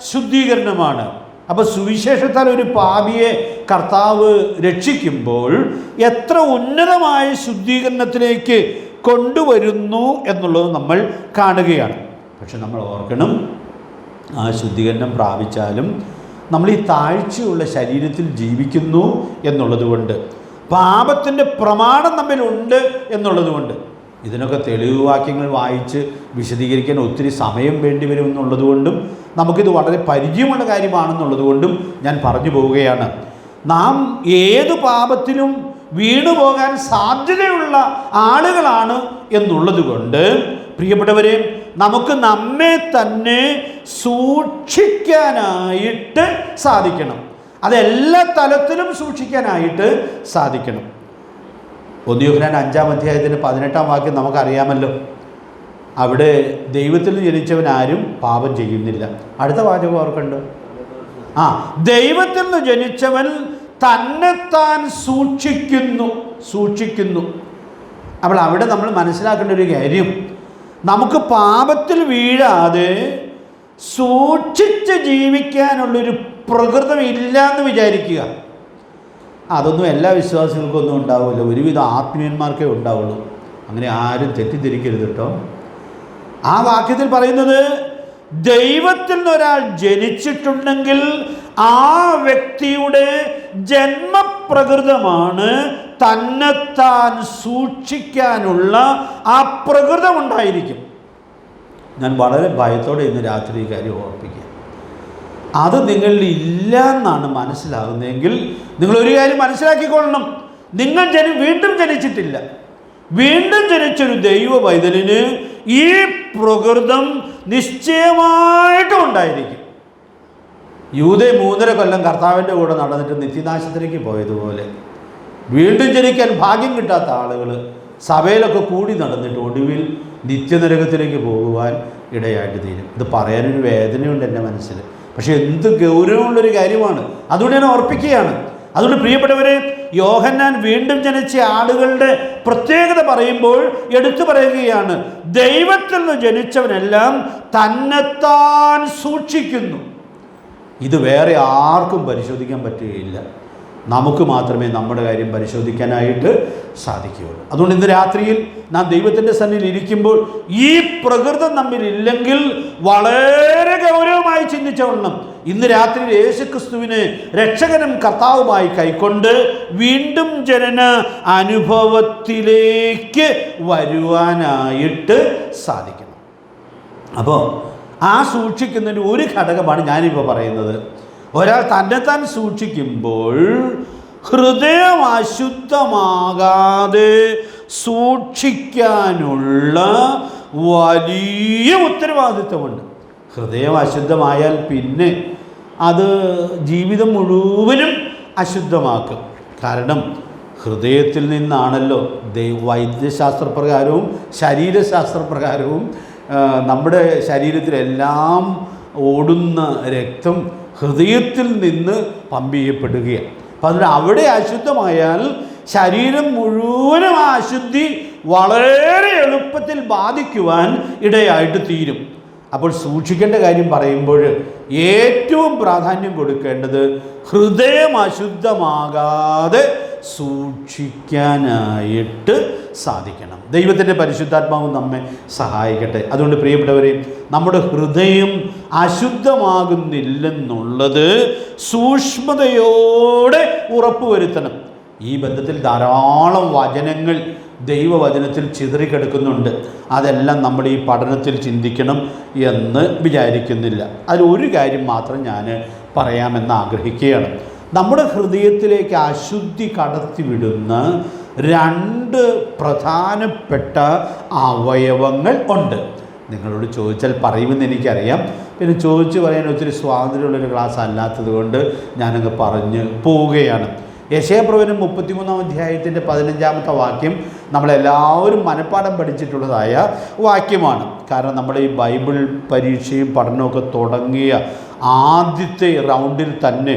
ശുദ്ധീകരണമാണ്. അപ്പോൾ സുവിശേഷത്താൽ ഒരു പാപിയെ കർത്താവ് രക്ഷിക്കുമ്പോൾ എത്ര ഉന്നതമായ ശുദ്ധീകരണത്തിലേക്ക് കൊണ്ടുവരുന്നു എന്നുള്ളത് നമ്മൾ കാണുകയാണ്. പക്ഷെ നമ്മൾ ഓർക്കണം, ആ ശുദ്ധീകരണം പ്രാപിച്ചാലും നമ്മൾ ഈ താഴ്ചയുള്ള ശരീരത്തിൽ ജീവിക്കുന്നു എന്നുള്ളതുകൊണ്ട്, പാപത്തിൻ്റെ പ്രമാണം നമ്മിലുണ്ട് എന്നുള്ളതുകൊണ്ട്, ഇതിനൊക്കെ തെളിവ് വാക്യങ്ങൾ വായിച്ച് വിശദീകരിക്കാൻ ഒത്തിരി സമയം വേണ്ടി വരും എന്നുള്ളതുകൊണ്ടും നമുക്കിത് വളരെ പരിചയമുള്ള കാര്യമാണെന്നുള്ളതുകൊണ്ടും ഞാൻ പറഞ്ഞു പോവുകയാണ്. നാം ഏത് പാപത്തിലും വീണുപോകാൻ സാധ്യതയുള്ള ആളുകളാണ് എന്നുള്ളത് കൊണ്ട് പ്രിയപ്പെട്ടവരെ, നമുക്ക് നമ്മെ തന്നെ സൂക്ഷിക്കാനായിട്ട് സാധിക്കണം. അതെല്ലാ തലത്തിലും സൂക്ഷിക്കാനായിട്ട് സാധിക്കണം. 1 യോഹന്നാൻ 5-ാം അധ്യായത്തിൻ്റെ 18-ാം വാക്യം നമുക്കറിയാമല്ലോ. അവിടെ ദൈവത്തിൽ ജനിച്ചവൻ ആരും പാപം ചെയ്യുന്നില്ല. അടുത്ത വാചകം ഓർക്കണ്ടോ? ദൈവത്തിൽ നിന്ന് ജനിച്ചവൻ തന്നെത്താൻ സൂക്ഷിക്കുന്നു. അപ്പോൾ അവിടെ നമ്മൾ മനസ്സിലാക്കേണ്ട ഒരു കാര്യം, നമുക്ക് പാപത്തിൽ വീഴാതെ സൂക്ഷിച്ച് ജീവിക്കാനുള്ളൊരു പ്രകൃതം ഇല്ല എന്ന് വിചാരിക്കുക. അതൊന്നും എല്ലാ വിശ്വാസികൾക്കൊന്നും ഉണ്ടാവില്ല, ഒരുവിധ ആത്മീയന്മാർക്കേ ഉണ്ടാവുള്ളൂ. അങ്ങനെ ആരും തെറ്റിദ്ധരിക്കരുത് കേട്ടോ. ആ വാക്യത്തിൽ പറയുന്നത്, ദൈവത്തിൽ നിന്നൊരാൾ ജനിച്ചിട്ടുണ്ടെങ്കിൽ ആ വ്യക്തിയുടെ ജന്മപ്രകൃതമാണ് തന്നെത്താൻ സൂക്ഷിക്കാനുള്ള ആ പ്രകൃതം ഉണ്ടായിരിക്കും. ഞാൻ വളരെ ഭയത്തോടെ ഇന്ന് രാത്രി ഈ കാര്യം ഓർപ്പിക്കുക. അത് നിങ്ങളിൽ ഇല്ല എന്നാണ് മനസ്സിലാകുന്നതെങ്കിൽ നിങ്ങളൊരു കാര്യം മനസ്സിലാക്കിക്കൊള്ളണം, നിങ്ങൾ വീണ്ടും ജനിച്ചിട്ടില്ല. വീണ്ടും ജനിച്ചൊരു ദൈവ പൈതലിന് ഈ പ്രകൃതം നിശ്ചയമായിട്ടും ഉണ്ടായിരിക്കും. യൂദേ 3.5 കൊല്ലം കർത്താവിൻ്റെ കൂടെ നടന്നിട്ട് നിത്യനാശത്തിലേക്ക് പോയതുപോലെ വീണ്ടും ജനിക്കാൻ ഭാഗ്യം കിട്ടാത്ത ആളുകൾ സഭയിലൊക്കെ കൂടി നടന്നിട്ട് ഒടുവിൽ നിത്യനരകത്തിലേക്ക് പോകുവാൻ ഇടയായിട്ട് തീരും. ഇത് പറയാനൊരു വേദനയുണ്ട് എൻ്റെ മനസ്സിൽ, പക്ഷെ എന്ത് ഗൗരവമുള്ളൊരു കാര്യമാണ്. അതുകൊണ്ട് ഞാൻ ഓർപ്പിക്കുകയാണ്. അതുകൊണ്ട് പ്രിയപ്പെട്ടവരെ, യോഹന്നാൻ വീണ്ടും ജനിച്ച ആളുകളുടെ പ്രത്യേകത പറയുമ്പോൾ എടുത്തു പറയുകയാണ്, ദൈവത്തിൽ നിന്ന് ജനിച്ചവനെല്ലാം തന്നെത്താൻ സൂക്ഷിക്കുന്നു. ഇത് വേറെ ആർക്കും പരിശോധിക്കാൻ പറ്റുകയില്ല, നമുക്ക് മാത്രമേ നമ്മുടെ കാര്യം പരിശോധിക്കാനായിട്ട് സാധിക്കുകയുള്ളൂ. അതുകൊണ്ട് ഇന്ന് രാത്രിയിൽ നാം ദൈവത്തിൻ്റെ സന്നിധിയിൽ ഇരിക്കുമ്പോൾ ഈ പ്രകൃതം നമ്മിലില്ലെങ്കിൽ വളരെ ഗൗരവമായി ചിന്തിച്ചോളണം. ഇന്ന് രാത്രിയിൽ യേശുക്രിസ്തുവിനെ രക്ഷകനും കർത്താവുമായി കൈക്കൊണ്ട് വീണ്ടും ജനന അനുഭവത്തിലേക്ക് വരുവാനായിട്ട് സാധിക്കണം. അപ്പോൾ ആ സൂക്ഷിക്കുന്നതിന് ഒരു ഘടകമാണ് ഞാനിപ്പോൾ പറയുന്നത്. ഒരാൾ തന്നെത്താൻ സൂക്ഷിക്കുമ്പോൾ ഹൃദയം അശുദ്ധമാകാതെ സൂക്ഷിക്കാനുള്ള വലിയ ഉത്തരവാദിത്വമുണ്ട്. ഹൃദയം അശുദ്ധമായാൽ പിന്നെ അത് ജീവിതം മുഴുവനും അശുദ്ധമാക്കും. കാരണം ഹൃദയത്തിൽ നിന്നാണല്ലോ വൈദ്യശാസ്ത്രപ്രകാരവും ശരീരശാസ്ത്രപ്രകാരവും നമ്മുടെ ശരീരത്തിലെല്ലാം ഓടുന്ന രക്തം ഹൃദയത്തിൽ നിന്ന് പമ്പ് ചെയ്യപ്പെടുകയാണ്. അപ്പം അതിന് അവിടെ അശുദ്ധമായാൽ ശരീരം മുഴുവനും ആ അശുദ്ധി വളരെ എളുപ്പത്തിൽ ബാധിക്കുവാൻ ഇടയായിട്ട് തീരും. അപ്പോൾ സൂക്ഷിക്കേണ്ട കാര്യം പറയുമ്പോൾ ഏറ്റവും പ്രാധാന്യം കൊടുക്കേണ്ടത് ഹൃദയം അശുദ്ധമാകാതെ സൂക്ഷിക്കാനായിട്ട് സാധിക്കണം. ദൈവത്തിൻ്റെ പരിശുദ്ധാത്മാവ് നമ്മെ സഹായിക്കട്ടെ. അതുകൊണ്ട് പ്രിയപ്പെട്ടവരെ, നമ്മുടെ ഹൃദയം അശുദ്ധമാകുന്നില്ലെന്നുള്ളത് സൂക്ഷ്മതയോടെ ഉറപ്പുവരുത്തണം. ഈ ബന്ധത്തിൽ ധാരാളം വചനങ്ങൾ ദൈവവചനത്തിൽ ചിതറിക്കിടക്കുന്നുണ്ട്. അതെല്ലാം നമ്മൾ ഈ പഠനത്തിൽ ചിന്തിക്കണം എന്ന് വിചാരിക്കുന്നില്ല. അതിലൊരു കാര്യം മാത്രം ഞാൻ പറയാമെന്ന് ആഗ്രഹിക്കുകയാണ്. നമ്മുടെ ഹൃദയത്തിലേക്ക് അശുദ്ധി കടത്തിവിടുന്ന 2 പ്രധാനപ്പെട്ട അവയവങ്ങൾ ഉണ്ട്. നിങ്ങളോട് ചോദിച്ചാൽ പറയുമെന്ന് എനിക്കറിയാം. പിന്നെ ചോദിച്ചു പറയാൻ ഒത്തിരി സ്വാതന്ത്ര്യമുള്ളൊരു ക്ലാസ് അല്ലാത്തത് കൊണ്ട് ഞാനങ്ങ് പറഞ്ഞ് പോവുകയാണ്. യെശയ്യാപ്രവചനം 33-ാം അധ്യായത്തിൻ്റെ 15-ാമത്തെ വാക്യം നമ്മളെല്ലാവരും മനഃപ്പാഠം പഠിച്ചിട്ടുള്ളതായ വാക്യമാണ്. കാരണം നമ്മുടെ ഈ ബൈബിൾ പരീക്ഷയും പഠനമൊക്കെ തുടങ്ങിയ ആദ്യത്തെ റൗണ്ടിൽ തന്നെ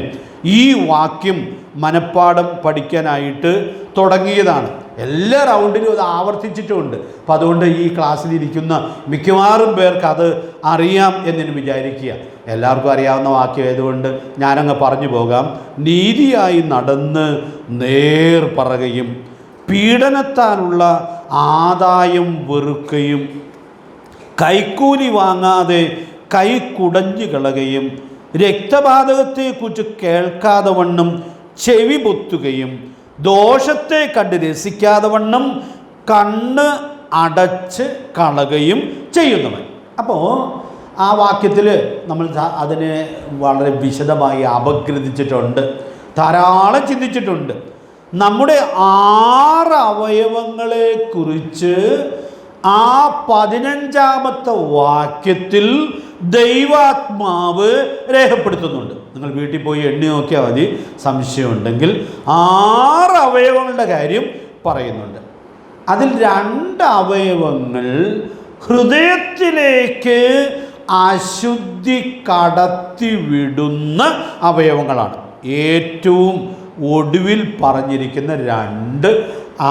ഈ വാക്യം മനഃപ്പാഠം പഠിക്കാനായിട്ട് തുടങ്ങിയതാണ്. എല്ലാ റൗണ്ടിലും അത് ആവർത്തിച്ചിട്ടുമുണ്ട്. അപ്പം അതുകൊണ്ട് ഈ ക്ലാസ്സിലിരിക്കുന്ന മിക്കവാറും പേർക്ക് അത് അറിയാം എന്നു വിചാരിക്കുക. എല്ലാവർക്കും അറിയാവുന്ന വാക്യമായതുകൊണ്ട് ഞാനങ്ങ് പറഞ്ഞു പോകാം. നീതിയായി നടന്ന് നേർ പറയുകയും പീഡനത്താലുള്ള ആദായം വെറുക്കുകയും കൈക്കൂലി വാങ്ങാതെ കൈ കുടഞ്ഞു കളയുകയും രക്തപാതകത്തെക്കുറിച്ച് കേൾക്കാതെ വണ്ണം ചെവി പൊത്തുകയും ദോഷത്തെ കണ്ട് രസിക്കാതെ വണ്ണം കണ്ണ് അടച്ച് കളയുകയും ചെയ്യുന്നവൻ. അപ്പോൾ ആ വാക്യത്തിൽ നമ്മൾ അതിനെ വളരെ വിശദമായി അപഗ്രഥിച്ചിട്ടുണ്ട്, ധാരാളം ചിന്തിച്ചിട്ടുണ്ട്. നമ്മുടെ 6 അവയവങ്ങളെക്കുറിച്ച് ആ 15-ാമത്തെ വാക്യത്തിൽ ദൈവാത്മാവ് രേഖപ്പെടുത്തുന്നുണ്ട്. നിങ്ങൾ വീട്ടിൽ പോയി എണ്ണി നോക്കിയാൽ മതി, സംശയമുണ്ടെങ്കിൽ 6 അവയവങ്ങളുടെ കാര്യം പറയുന്നുണ്ട്. അതിൽ 2 അവയവങ്ങൾ ഹൃദയത്തിലേക്ക് അശുദ്ധി കടത്തിവിടുന്ന അവയവങ്ങളാണ്. ഏറ്റവും ഒടുവിൽ പറഞ്ഞിരിക്കുന്ന 2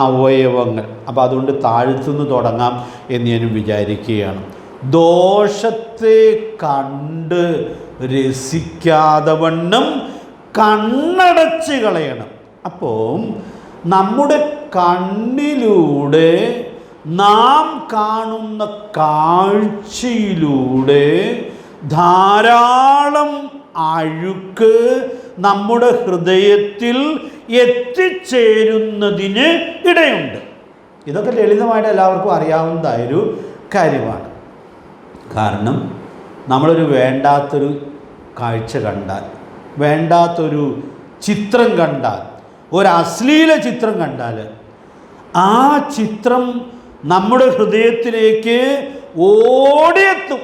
അവയവങ്ങൾ. അപ്പോൾ അതുകൊണ്ട് താഴ്ത്തുനിന്ന് തുടങ്ങാം എന്ന് ഞാൻ വിചാരിക്കുകയാണ്. ദോഷത്തെ കണ്ട് രസിക്കാതെ വണ്ണം കണ്ണടച്ച് കളയണം. അപ്പോൾ നമ്മുടെ കണ്ണിലൂടെ നാം കാണുന്ന കാഴ്ചയിലൂടെ ധാരാളം അഴുക്ക് നമ്മുടെ ഹൃദയത്തിൽ എത്തിച്ചേരുന്നതിന് ഇടയുണ്ട്. ഇതൊക്കെ ലളിതമായിട്ട് എല്ലാവർക്കും അറിയാവുന്നതായൊരു കാര്യമാണ്. കാരണം നമ്മളൊരു വേണ്ടാത്തൊരു കാഴ്ച കണ്ടാൽ, വേണ്ടാത്തൊരു ചിത്രം കണ്ടാൽ, ഒരു അശ്ലീല ചിത്രം കണ്ടാൽ ആ ചിത്രം നമ്മുടെ ഹൃദയത്തിലേക്ക് ഓടിയെത്തും.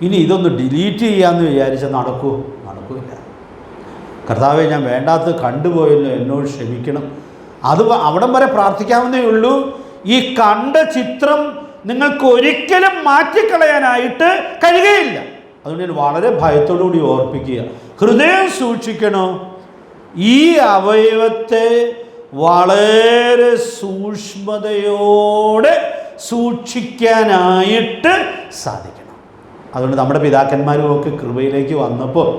ഇനി ഇതൊന്ന് ഡിലീറ്റ് ചെയ്യാമെന്ന് വിചാരിച്ചാൽ നടക്കില്ല. കർത്താവേ, ഞാൻ വേണ്ടാത്തത് കണ്ടുപോയല്ലോ, എന്നോട് ക്ഷമിക്കണം. അത് അവിടം വരെ പ്രാർത്ഥിക്കാവുന്നേ ഉള്ളൂ. ഈ കണ്ട ചിത്രം നിങ്ങൾക്ക് ഒരിക്കലും മാറ്റിക്കളയാനായിട്ട് കഴിയുകയില്ല. അതുകൊണ്ട് ഞാൻ വളരെ ഭയത്തോടുകൂടി ഓർപ്പിക്കുക, ഹൃദയം സൂക്ഷിക്കണോ. ഈ അവയവത്തെ വളരെ സൂക്ഷ്മതയോടെ സൂക്ഷിക്കാനായിട്ട് സാധിക്കണം. അതുകൊണ്ട് നമ്മുടെ പിതാക്കന്മാരുമൊക്കെ കൃപയിലേക്ക് വന്നപ്പോൾ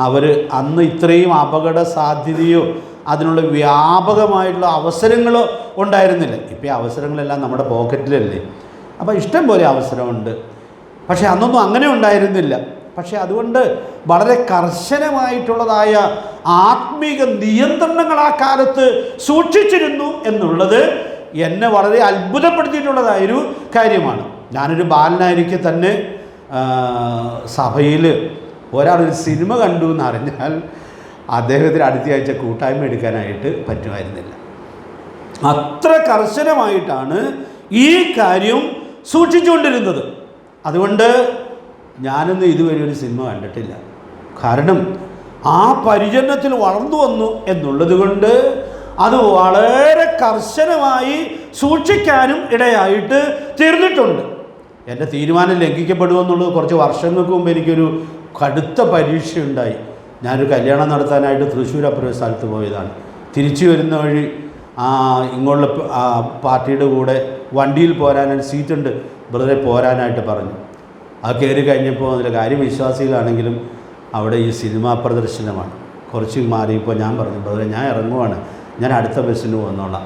അവർ അന്ന് ഇത്രയും അപകട സാധ്യതയോ അതിനുള്ള വ്യാപകമായിട്ടുള്ള അവസരങ്ങളോ ഉണ്ടായിരുന്നില്ല. ഇപ്പോൾ അവസരങ്ങളെല്ലാം നമ്മുടെ പോക്കറ്റിലല്ലേ. അപ്പോൾ ഇഷ്ടം പോലെ അവസരമുണ്ട്. പക്ഷേ അന്നൊന്നും അങ്ങനെ ഉണ്ടായിരുന്നില്ല. പക്ഷേ അതുകൊണ്ട് വളരെ കർശനമായിട്ടുള്ളതായ ആത്മീക നിയന്ത്രണങ്ങൾ ആ കാലത്ത് സൂക്ഷിച്ചിരുന്നു എന്നുള്ളത് എന്നെ വളരെ അത്ഭുതപ്പെടുത്തിയിട്ടുള്ളതായൊരു കാര്യമാണ്. ഞാനൊരു ബാലനായിരിക്കെ തന്നെ സഭയിൽ ഒരാളൊരു സിനിമ കണ്ടു എന്നറിഞ്ഞാൽ അദ്ദേഹത്തിന് അടുത്ത ആഴ്ച കൂട്ടായ്മ എടുക്കാനായിട്ട് പറ്റുമായിരുന്നില്ല. അത്ര കർശനമായിട്ടാണ് ഈ കാര്യം സൂക്ഷിച്ചുകൊണ്ടിരുന്നത്. അതുകൊണ്ട് ഞാനൊന്നും ഇതുവരെ ഒരു സിനിമ കണ്ടിട്ടില്ല. കാരണം ആ പരിചരണത്തിൽ വളർന്നു വന്നു എന്നുള്ളത് കൊണ്ട് അത് വളരെ കർശനമായി സൂക്ഷിക്കാനും ഇടയായിട്ട് തീർന്നിട്ടുണ്ട്. എൻ്റെ തീരുമാനം ലംഘിക്കപ്പെടുമെന്നുള്ളത് കുറച്ച് വർഷങ്ങൾക്ക് മുമ്പ് എനിക്കൊരു കടുത്ത പരീക്ഷയുണ്ടായി. ഞാനൊരു കല്യാണം നടത്താനായിട്ട് തൃശ്ശൂർ അപ്പുറം സ്ഥലത്ത് പോയതാണ്. തിരിച്ചു വരുന്ന വഴി ഇങ്ങോട്ടുള്ള പാർട്ടിയുടെ കൂടെ വണ്ടിയിൽ പോരാനായിട്ട് സീറ്റുണ്ട്, ബ്രദറെ പോരാനായിട്ട് പറഞ്ഞു. അത് കയറി കഴിഞ്ഞപ്പോൾ അതിൻ്റെ കാര്യം വിശ്വാസികളാണെങ്കിലും അവിടെ ഈ സിനിമാ പ്രദർശനമാണ്. കുറച്ച് മാറിയപ്പോൾ ഞാൻ പറഞ്ഞു, ബ്രദറെ ഞാൻ ഇറങ്ങുവാണ്, ഞാൻ അടുത്ത ബസ്സിന് വന്നോളാം.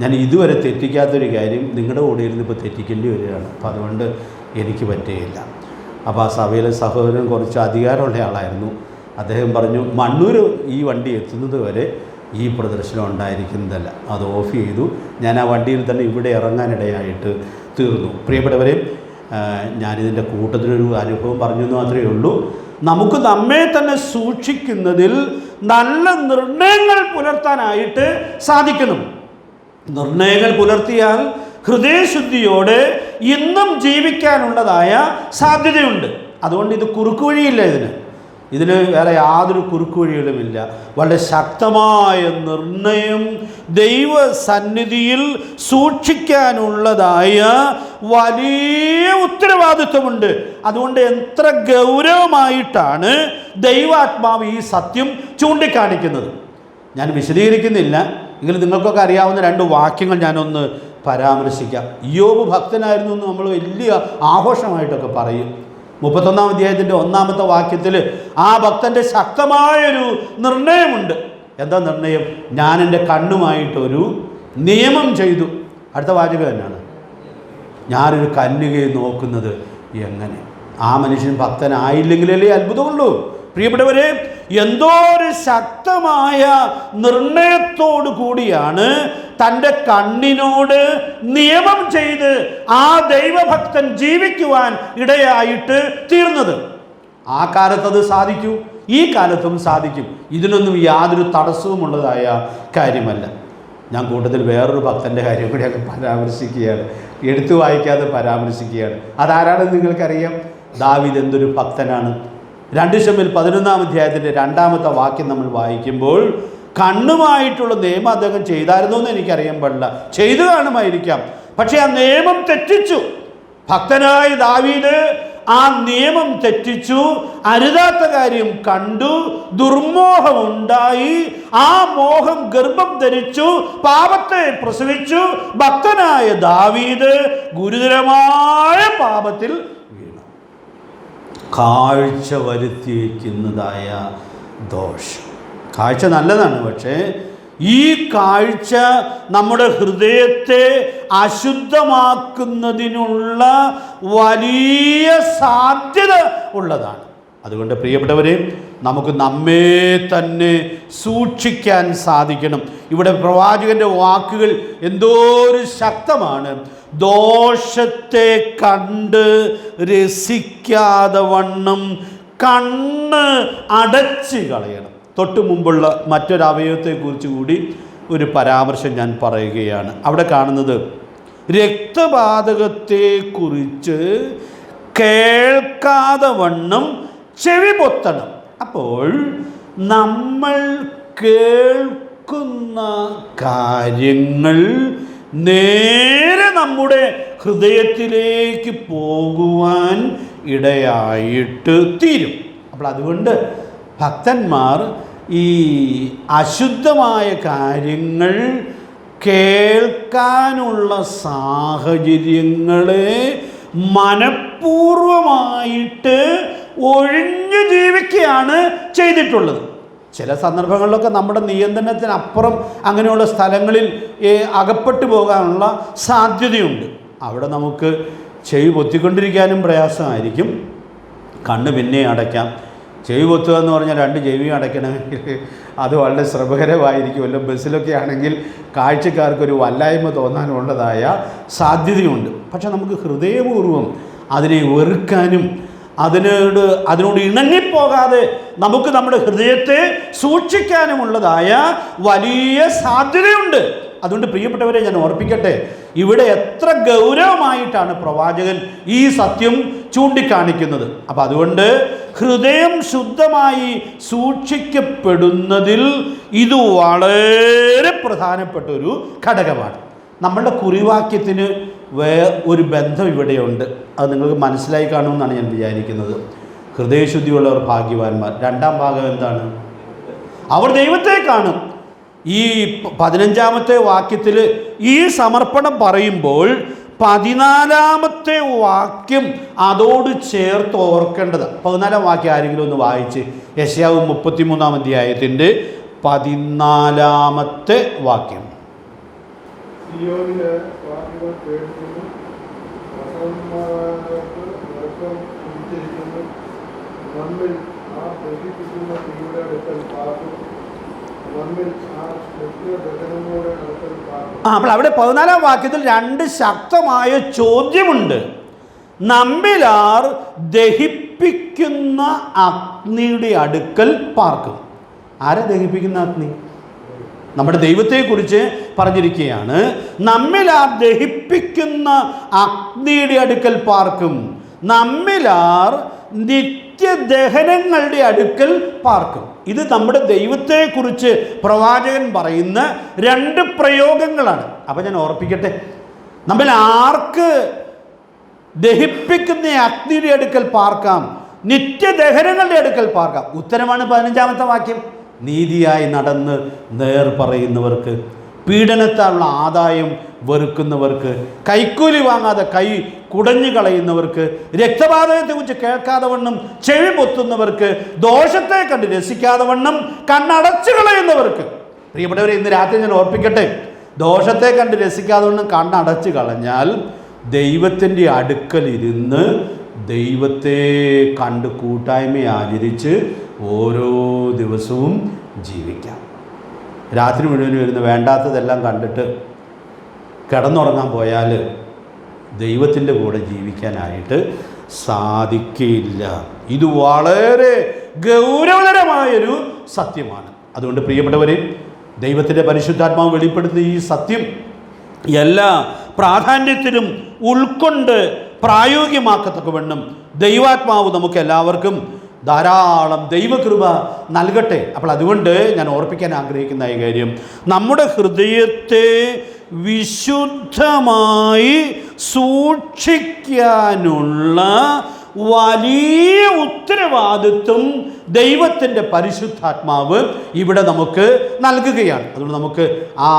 ഞാൻ ഇതുവരെ തെറ്റിക്കാത്തൊരു കാര്യം നിങ്ങളുടെ കൂടെ ഇരുന്ന് ഇപ്പോൾ തെറ്റിക്കേണ്ടി വരികയാണ്. അപ്പോൾ അതുകൊണ്ട് എനിക്ക് പറ്റുകയില്ല. അപ്പോൾ ആ സഭയിലെ സഹോദരൻ കുറച്ച് അധികാരമുള്ള ആളായിരുന്നു. അദ്ദേഹം പറഞ്ഞു, മണ്ണൂർ ഈ വണ്ടി എത്തുന്നത് വരെ ഈ പ്രദർശനം ഉണ്ടായിരിക്കുന്നതല്ല. അത് ഓഫ് ചെയ്തു. ഞാൻ ആ വണ്ടിയിൽ തന്നെ ഇവിടെ ഇറങ്ങാനിടയായിട്ട് തീർന്നു. പ്രിയപ്പെട്ടവരെ, ഞാനിതിൻ്റെ കൂട്ടത്തിലൊരു അനുഭവം പറഞ്ഞു എന്ന് മാത്രമേ ഉള്ളൂ. നമുക്ക് നമ്മെ തന്നെ സൂക്ഷിക്കുന്നതിൽ നല്ല നിർണയങ്ങൾ പുലർത്താനായിട്ട് സാധിക്കണം. നിർണയങ്ങൾ പുലർത്തിയാൽ ഹൃദയശുദ്ധിയോടെ ഇന്നും ജീവിക്കാനുള്ളതായ സാധ്യതയുണ്ട്. അതുകൊണ്ട് ഇത് കുറുക്കുവഴിയില്ല. ഇതിന് വേറെ യാതൊരു കുറുക്കുവഴികളുമില്ല. വളരെ ശക്തമായ നിർണയം ദൈവസന്നിധിയിൽ സൂക്ഷിക്കാനുള്ളതായ വലിയ ഉത്തരവാദിത്വമുണ്ട്. അതുകൊണ്ട് എത്ര ഗൗരവമായിട്ടാണ് ദൈവാത്മാവ് ഈ സത്യം ചൂണ്ടിക്കാണിക്കുന്നത്. ഞാൻ വിശദീകരിക്കുന്നില്ല, എങ്കിലും നിങ്ങൾക്കൊക്കെ അറിയാവുന്ന 2 വാക്യങ്ങൾ ഞാനൊന്ന് പരാമർശിക്കാം. ഇയ്യോബ് ഭക്തനായിരുന്നു എന്ന് നമ്മൾ വലിയ ആഘോഷമായിട്ടൊക്കെ പറയും. 31-ാം അധ്യായത്തിൻ്റെ 1-ാമത്തെ വാക്യത്തിൽ ആ ഭക്തൻ്റെ ശക്തമായൊരു നിർണയമുണ്ട്. എന്താ നിർണയം? ഞാൻ എൻ്റെ കണ്ണുമായിട്ടൊരു നിയമം ചെയ്തു. അടുത്ത വാചകം തന്നെയാണ്, ഞാനൊരു കന്യകയെ നോക്കുന്നത് എങ്ങനെ. ആ മനുഷ്യൻ ഭക്തനായില്ലെങ്കിലല്ലേ അത്ഭുതമുള്ളൂ. പ്രിയപ്പെട്ടവരെ, എന്തോ ഒരു ശക്തമായ നിർണയത്തോടു കൂടിയാണ് തൻ്റെ കണ്ണിനോട് നിയമം ചെയ്ത് ആ ദൈവഭക്തൻ ജീവിക്കുവാൻ ഇടയായിട്ട് തീർന്നത്. ആ കാലത്തത് സാധിക്കും, ഈ കാലത്തും സാധിക്കും. ഇതിനൊന്നും യാതൊരു തടസ്സവുമുള്ളതായ കാര്യമല്ല. ഞാൻ കൂട്ടത്തിൽ വേറൊരു ഭക്തൻ്റെ കാര്യം കൂടിയൊക്കെ പരാമർശിക്കുകയാണ്, എടുത്തു വായിക്കാതെ പരാമർശിക്കുകയാണ്. അതാരാണെന്ന് നിങ്ങൾക്കറിയാം. ദാവീദ് എന്തൊരു ഭക്തനാണ്. 2 ശമൂവേൽ 11-ാം അധ്യായത്തിൻ്റെ 2-ാമത്തെ വാക്യം നമ്മൾ വായിക്കുമ്പോൾ കണ്ണുമായിട്ടുള്ള നിയമം അദ്ദേഹം ചെയ്തായിരുന്നു എന്ന് എനിക്കറിയാൻ പാടില്ല. ചെയ്തു കാണുമായിരിക്കാം, പക്ഷേ ആ നിയമം തെറ്റിച്ചു. ഭക്തനായ ദാവീദ് ആ നിയമം തെറ്റിച്ചു, അരുതാത്ത കാര്യം കണ്ടു, ദുർമോഹമുണ്ടായി, ആ മോഹം ഗർഭം ധരിച്ചു, പാപത്തെ പ്രസവിച്ചു. ഭക്തനായ ദാവീദ് ഗുരുതരമായ പാപത്തിൽ വീണു. കാഴ്ച വരുത്തി വയ്ക്കുന്നതായ ദോഷം. കാഴ്ച നല്ലതാണ്, പക്ഷേ ഈ കാഴ്ച നമ്മുടെ ഹൃദയത്തെ അശുദ്ധമാക്കുന്നതിനുള്ള വലിയ സാധ്യത ഉള്ളതാണ്. അതുകൊണ്ട് പ്രിയപ്പെട്ടവരെ, നമുക്ക് നമ്മെ തന്നെ സൂക്ഷിക്കാൻ സാധിക്കണം. ഇവിടെ പ്രവാചകന്റെ വാക്കുകൾ എന്തോരം ശക്തമാണ്. ദോഷത്തെ കണ്ട് രസിക്കാതെ വണ്ണം കണ്ണ് അടച്ചു കളയണം. തൊട്ടു മുമ്പുള്ള മറ്റൊരവയവത്തെക്കുറിച്ച് കൂടി ഒരു പരാമർശം ഞാൻ പറയുകയാണ്. അവിടെ കാണുന്നത് രക്തപാതകത്തെക്കുറിച്ച് കേൾക്കാതെ വണ്ണം ചെവി പൊത്തണം. അപ്പോൾ നമ്മൾ കേൾക്കുന്ന കാര്യങ്ങൾ നേരെ നമ്മുടെ ഹൃദയത്തിലേക്ക് പോകുവാൻ ഇടയായിട്ട് തീരും. അപ്പോൾ അതുകൊണ്ട് ഭക്തന്മാർ ഈ അശുദ്ധമായ കാര്യങ്ങൾ കേൾക്കാനുള്ള സാഹചര്യങ്ങളെ മനഃപൂർവമായിട്ട് ഒഴിഞ്ഞു ജീവിക്കുകയാണ് ചെയ്തിട്ടുള്ളത്. ചില സന്ദർഭങ്ങളിലൊക്കെ നമ്മുടെ നിയന്ത്രണത്തിനപ്പുറം അങ്ങനെയുള്ള സ്ഥലങ്ങളിൽ അകപ്പെട്ടു പോകാനുള്ള സാധ്യതയുണ്ട്. അവിടെ നമുക്ക് ചെവി പൊത്തിക്കൊണ്ടിരിക്കാനും പ്രയാസമായിരിക്കും, കണ്ണ് പിന്നെ അടയ്ക്കാം. ചെവി പൊത്തുക എന്ന് പറഞ്ഞാൽ 2 ചെവിയും അടയ്ക്കണമെങ്കിൽ അത് വളരെ ശ്രമകരമായിരിക്കുമല്ലോ. ബസ്സിലൊക്കെ ആണെങ്കിൽ കാഴ്ചക്കാർക്കൊരു വല്ലായ്മ തോന്നാനുള്ളതായ സാധ്യതയുണ്ട്. പക്ഷെ നമുക്ക് ഹൃദയപൂർവ്വം അതിനെ വെറുക്കാനും അതിനോട് ഇണങ്ങിപ്പോകാതെ നമുക്ക് നമ്മുടെ ഹൃദയത്തെ സൂക്ഷിക്കാനുമുള്ളതായ വലിയ സാധ്യതയുണ്ട്. അതുകൊണ്ട് പ്രിയപ്പെട്ടവരെ, ഞാൻ ഓർപ്പിക്കട്ടെ, ഇവിടെ എത്ര ഗൗരവമായിട്ടാണ് പ്രവാചകൻ ഈ സത്യം ചൂണ്ടിക്കാണിക്കുന്നത്. അപ്പം അതുകൊണ്ട് ഹൃദയം ശുദ്ധമായി സൂക്ഷിക്കപ്പെടുന്നതിൽ ഇത് വളരെ പ്രധാനപ്പെട്ട ഒരു ഘടകമാണ്. നമ്മളുടെ കുറിവാക്യത്തിന് ഒരു ബന്ധം ഇവിടെയുണ്ട്. അത് നിങ്ങൾക്ക് മനസ്സിലായി കാണുമെന്നാണ് ഞാൻ വിചാരിക്കുന്നത്. ഹൃദയശുദ്ധിയുള്ളവർ ഭാഗ്യവാന്മാർ. 2ാം ഭാഗം എന്താണ്? അവർ ദൈവത്തെ കാണും. ഈ 15ാമത്തെ വാക്യത്തിൽ ഈ സമർപ്പണം പറയുമ്പോൾ 14ാമത്തെ വാക്യം അതോട് ചേർത്ത് ഓർക്കേണ്ടത്. 14ാം വാക്യം ആരെങ്കിലും ഒന്ന് വായിച്ച്. യെശയ്യാവ് 33-ാം അധ്യായത്തിൻ്റെ 14ാമത്തെ വാക്യം. അപ്പോൾ അവിടെ 14ാം വാക്യത്തിൽ 2 ശക്തമായ ചോദ്യമുണ്ട്. നമ്മിലാർ ദഹിപ്പിക്കുന്ന അഗ്നിയുടെ അടുക്കൽ പാർക്കും. ആരെ ദഹിപ്പിക്കുന്ന അഗ്നി? നമ്മുടെ ദൈവത്തെക്കുറിച്ച് പറഞ്ഞിരിക്കുകയാണ്. നമ്മിലാർ ദഹിപ്പിക്കുന്ന അഗ്നിയുടെ അടുക്കൽ പാർക്കും, നമ്മിലാർ നിത്യദഹനങ്ങളുടെ അടുക്കൽ പാർക്കും. ഇത് നമ്മുടെ ദൈവത്തെക്കുറിച്ച് പ്രവാചകൻ പറയുന്ന 2 പ്രയോഗങ്ങളാണ്. അപ്പം ഞാൻ ഓർപ്പിക്കട്ടെ, നമ്മൾ ആർക്ക് ദഹിപ്പിക്കുന്ന അഗ്നിയുടെ അടുക്കൽ പാർക്കാം, നിത്യദഹനങ്ങളുടെ അടുക്കൽ പാർക്കാം? ഉത്തരമാണ് 15ാമത്തെ വാക്യം. നീതിയായി നടന്ന് നേർ പറയുന്നവർക്ക്, പീഡനത്താലുള്ള ആദായം വെറുക്കുന്നവർക്ക്, കൈക്കൂലി വാങ്ങാതെ കൈ കുടഞ്ഞു കളയുന്നവർക്ക്, രക്തപാതകത്തെക്കുറിച്ച് കേൾക്കാതെ വണ്ണം ചെവി പൊത്തുന്നവർക്ക്, ദോഷത്തെ കണ്ട് രസിക്കാതെ വണ്ണം കണ്ണടച്ചു കളയുന്നവർക്ക്. പ്രിയപ്പെട്ടവരെ, ഇന്ന് രാത്രി ഞാൻ ഓർപ്പിക്കട്ടെ, ദോഷത്തെ കണ്ട് രസിക്കാതെ വണ്ണം കണ്ണടച്ചു കളഞ്ഞാൽ ദൈവത്തിൻ്റെ അടുക്കലിരുന്ന് ദൈവത്തെ കണ്ട് കൂട്ടായ്മ ആചരിച്ച് ഓരോ ദിവസവും ജീവിക്കാം. രാത്രി മുഴുവൻ വരുന്ന വേണ്ടാത്തതെല്ലാം കണ്ടിട്ട് കിടന്നുറങ്ങാൻ പോയാൽ ദൈവത്തിൻ്റെ കൂടെ ജീവിക്കാനായിട്ട് സാധിക്കില്ല. ഇത് വളരെ ഗൗരവതരമായൊരു സത്യമാണ്. അതുകൊണ്ട് പ്രിയപ്പെട്ടവരെ, ദൈവത്തിൻ്റെ പരിശുദ്ധാത്മാവ് വെളിപ്പെടുത്തുന്ന ഈ സത്യം എല്ലാ പ്രാധാന്യത്തിലും ഉൾക്കൊണ്ട് പ്രായോഗികമാക്കത്തക്കവണ്ണം ദൈവാത്മാവ് നമുക്ക് എല്ലാവർക്കും ധാരാളം ദൈവകൃപ നൽകട്ടെ. അപ്പോൾ അതുകൊണ്ട് ഞാൻ ഓർപ്പിക്കാൻ ആഗ്രഹിക്കുന്ന ഈ കാര്യം, നമ്മുടെ ഹൃദയത്തെ വിശുദ്ധമായി സൂക്ഷിക്കാനുള്ള വലിയ ഉത്തരവാദിത്വം ദൈവത്തിൻ്റെ പരിശുദ്ധാത്മാവ് ഇവിടെ നമുക്ക് നൽകുകയാണ്. അതുകൊണ്ട് നമുക്ക് ആ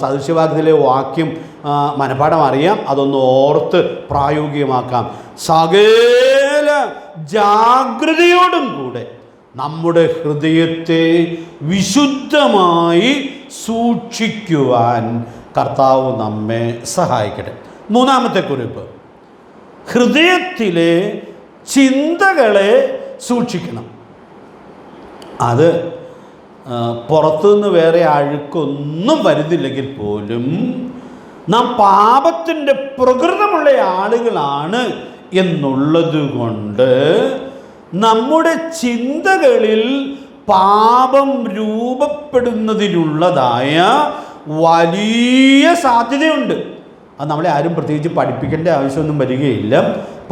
സദൃശവാക്യത്തിലെ വാക്യം മനഃപാഠം അറിയാം, അതൊന്ന് ഓർത്ത് പ്രായോഗികമാക്കാം. സകല ജാഗ്രതയോടും കൂടെ നമ്മുടെ ഹൃദയത്തെ വിശുദ്ധമായി സൂക്ഷിക്കുവാൻ കർത്താവ് നമ്മെ സഹായിക്കട്ടെ. മൂന്നാമത്തെ കുറിപ്പ്, ഹൃദയത്തിലെ ചിന്തകളെ സൂക്ഷിക്കണം. അത് പുറത്തുനിന്ന് വേറെ അഴുക്കൊന്നും വരുന്നില്ലെങ്കിൽ പോലും നാം പാപത്തിൻ്റെ പ്രകൃതമുള്ള ആളുകളാണ് എന്നുള്ളത് കൊണ്ട് നമ്മുടെ ചിന്തകളിൽ പാപം രൂപപ്പെടുന്നതിനുള്ളതായ വലിയ സാധ്യതയുണ്ട്. അത് നമ്മളെ ആരും പ്രത്യേകിച്ച് പഠിപ്പിക്കേണ്ട ആവശ്യമൊന്നും വരികയില്ല.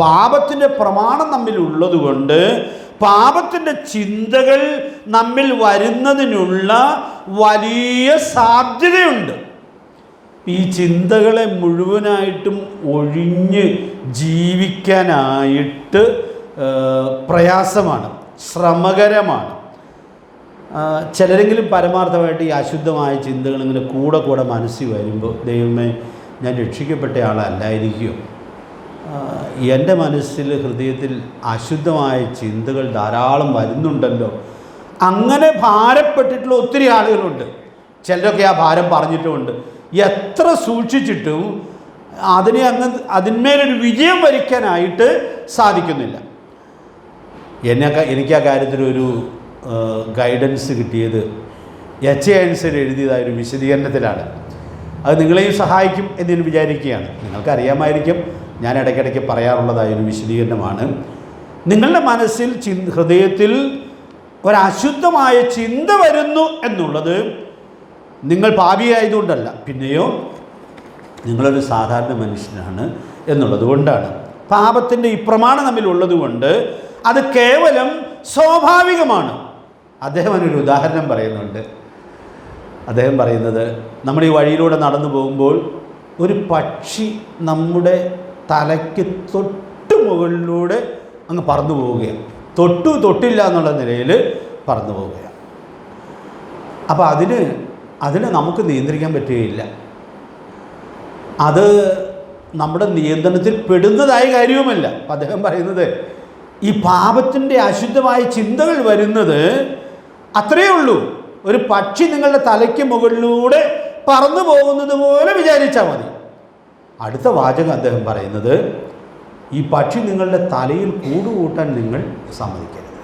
പാപത്തിൻ്റെ പ്രമാണം നമ്മിലുള്ളത് കൊണ്ട് പാപത്തിൻ്റെ ചിന്തകൾ നമ്മിൽ വരുന്നതിനുള്ള വലിയ സാധ്യതയുണ്ട്. ഈ ചിന്തകളെ മുഴുവനായിട്ടും ഒഴിഞ്ഞ് ജീവിക്കാനായിട്ട് പ്രയാസമാണ്, ശ്രമകരമാണ്. ചിലരെങ്കിലും പരമാർത്ഥമായിട്ട് ഈ അശുദ്ധമായ ചിന്തകൾ ഇങ്ങനെ കൂടെ കൂടെ മനസ്സിൽ വരുമ്പോൾ, ദൈവമേ ഞാൻ രക്ഷിക്കപ്പെട്ട ആളല്ലായിരിക്കും, എൻ്റെ മനസ്സിൽ ഹൃദയത്തിൽ അശുദ്ധമായ ചിന്തകൾ ധാരാളം വരുന്നുണ്ടല്ലോ, അങ്ങനെ ഭാരപ്പെട്ടിട്ടുള്ള ഒത്തിരി ആളുകളുണ്ട്. ചിലരൊക്കെ ആ ഭാരം പറഞ്ഞിട്ടുമുണ്ട്. എത്ര സൂക്ഷിച്ചിട്ടും അതിന്മേലൊരു വിജയം വരിക്കാനായിട്ട് സാധിക്കുന്നില്ല. എനിക്ക് ആ കാര്യത്തിലൊരു ഗൈഡൻസ് കിട്ടിയത് എച്ച് എഴുതിയതായൊരു വിശദീകരണത്തിലാണ്. അത് നിങ്ങളെയും സഹായിക്കും എന്ന് ഞാൻ വിചാരിക്കുകയാണ്. നിങ്ങൾക്കറിയാമായിരിക്കും, ഞാൻ ഇടയ്ക്കിടയ്ക്ക് പറയാറുള്ളതായൊരു വിശദീകരണമാണ്. നിങ്ങളുടെ മനസ്സിൽ ഹൃദയത്തിൽ ഒരശുദ്ധമായ ചിന്ത വരുന്നു എന്നുള്ളത് നിങ്ങൾ പാപിയായതുകൊണ്ടല്ല, പിന്നെയോ നിങ്ങളൊരു സാധാരണ മനുഷ്യനാണ് എന്നുള്ളത് കൊണ്ടാണ്. പാപത്തിൻ്റെ ഈ പ്രമാണം നമ്മിലുള്ളത് കൊണ്ട് അത് കേവലം സ്വാഭാവികമാണ്. അദ്ദേഹം അതിനൊരു ഉദാഹരണം പറയുന്നുണ്ട്. അദ്ദേഹം പറയുന്നത്, നമ്മൾ ഈ വഴിയിലൂടെ നടന്നു പോകുമ്പോൾ ഒരു പക്ഷി നമ്മുടെ തലയ്ക്ക് തൊട്ട് മുകളിലൂടെ അങ്ങ് പറന്നു പോവുകയാണ്. തൊട്ടില്ല എന്നുള്ള നിലയിൽ പറന്നു പോവുകയാണ്. അപ്പോൾ അതിനെ നമുക്ക് നിയന്ത്രിക്കാൻ പറ്റുകയില്ല. അത് നമ്മുടെ നിയന്ത്രണത്തിൽ പെടുന്നതായ കാര്യവുമല്ല. അപ്പം അദ്ദേഹം പറയുന്നത്, ഈ പാപത്തിൻ്റെ അശുദ്ധമായ ചിന്തകൾ വരുന്നത് അത്രയേ ഉള്ളൂ. ഒരു പക്ഷി നിങ്ങളുടെ തലയ്ക്ക് മുകളിലൂടെ പറന്നു പോകുന്നത് പോലെ വിചാരിച്ചാൽ മതി. അടുത്ത വാചകം അദ്ദേഹം പറയുന്നത്, ഈ പക്ഷി നിങ്ങളുടെ തലയിൽ കൂടുകൂട്ടാൻ നിങ്ങൾ സമ്മതിക്കരുത്.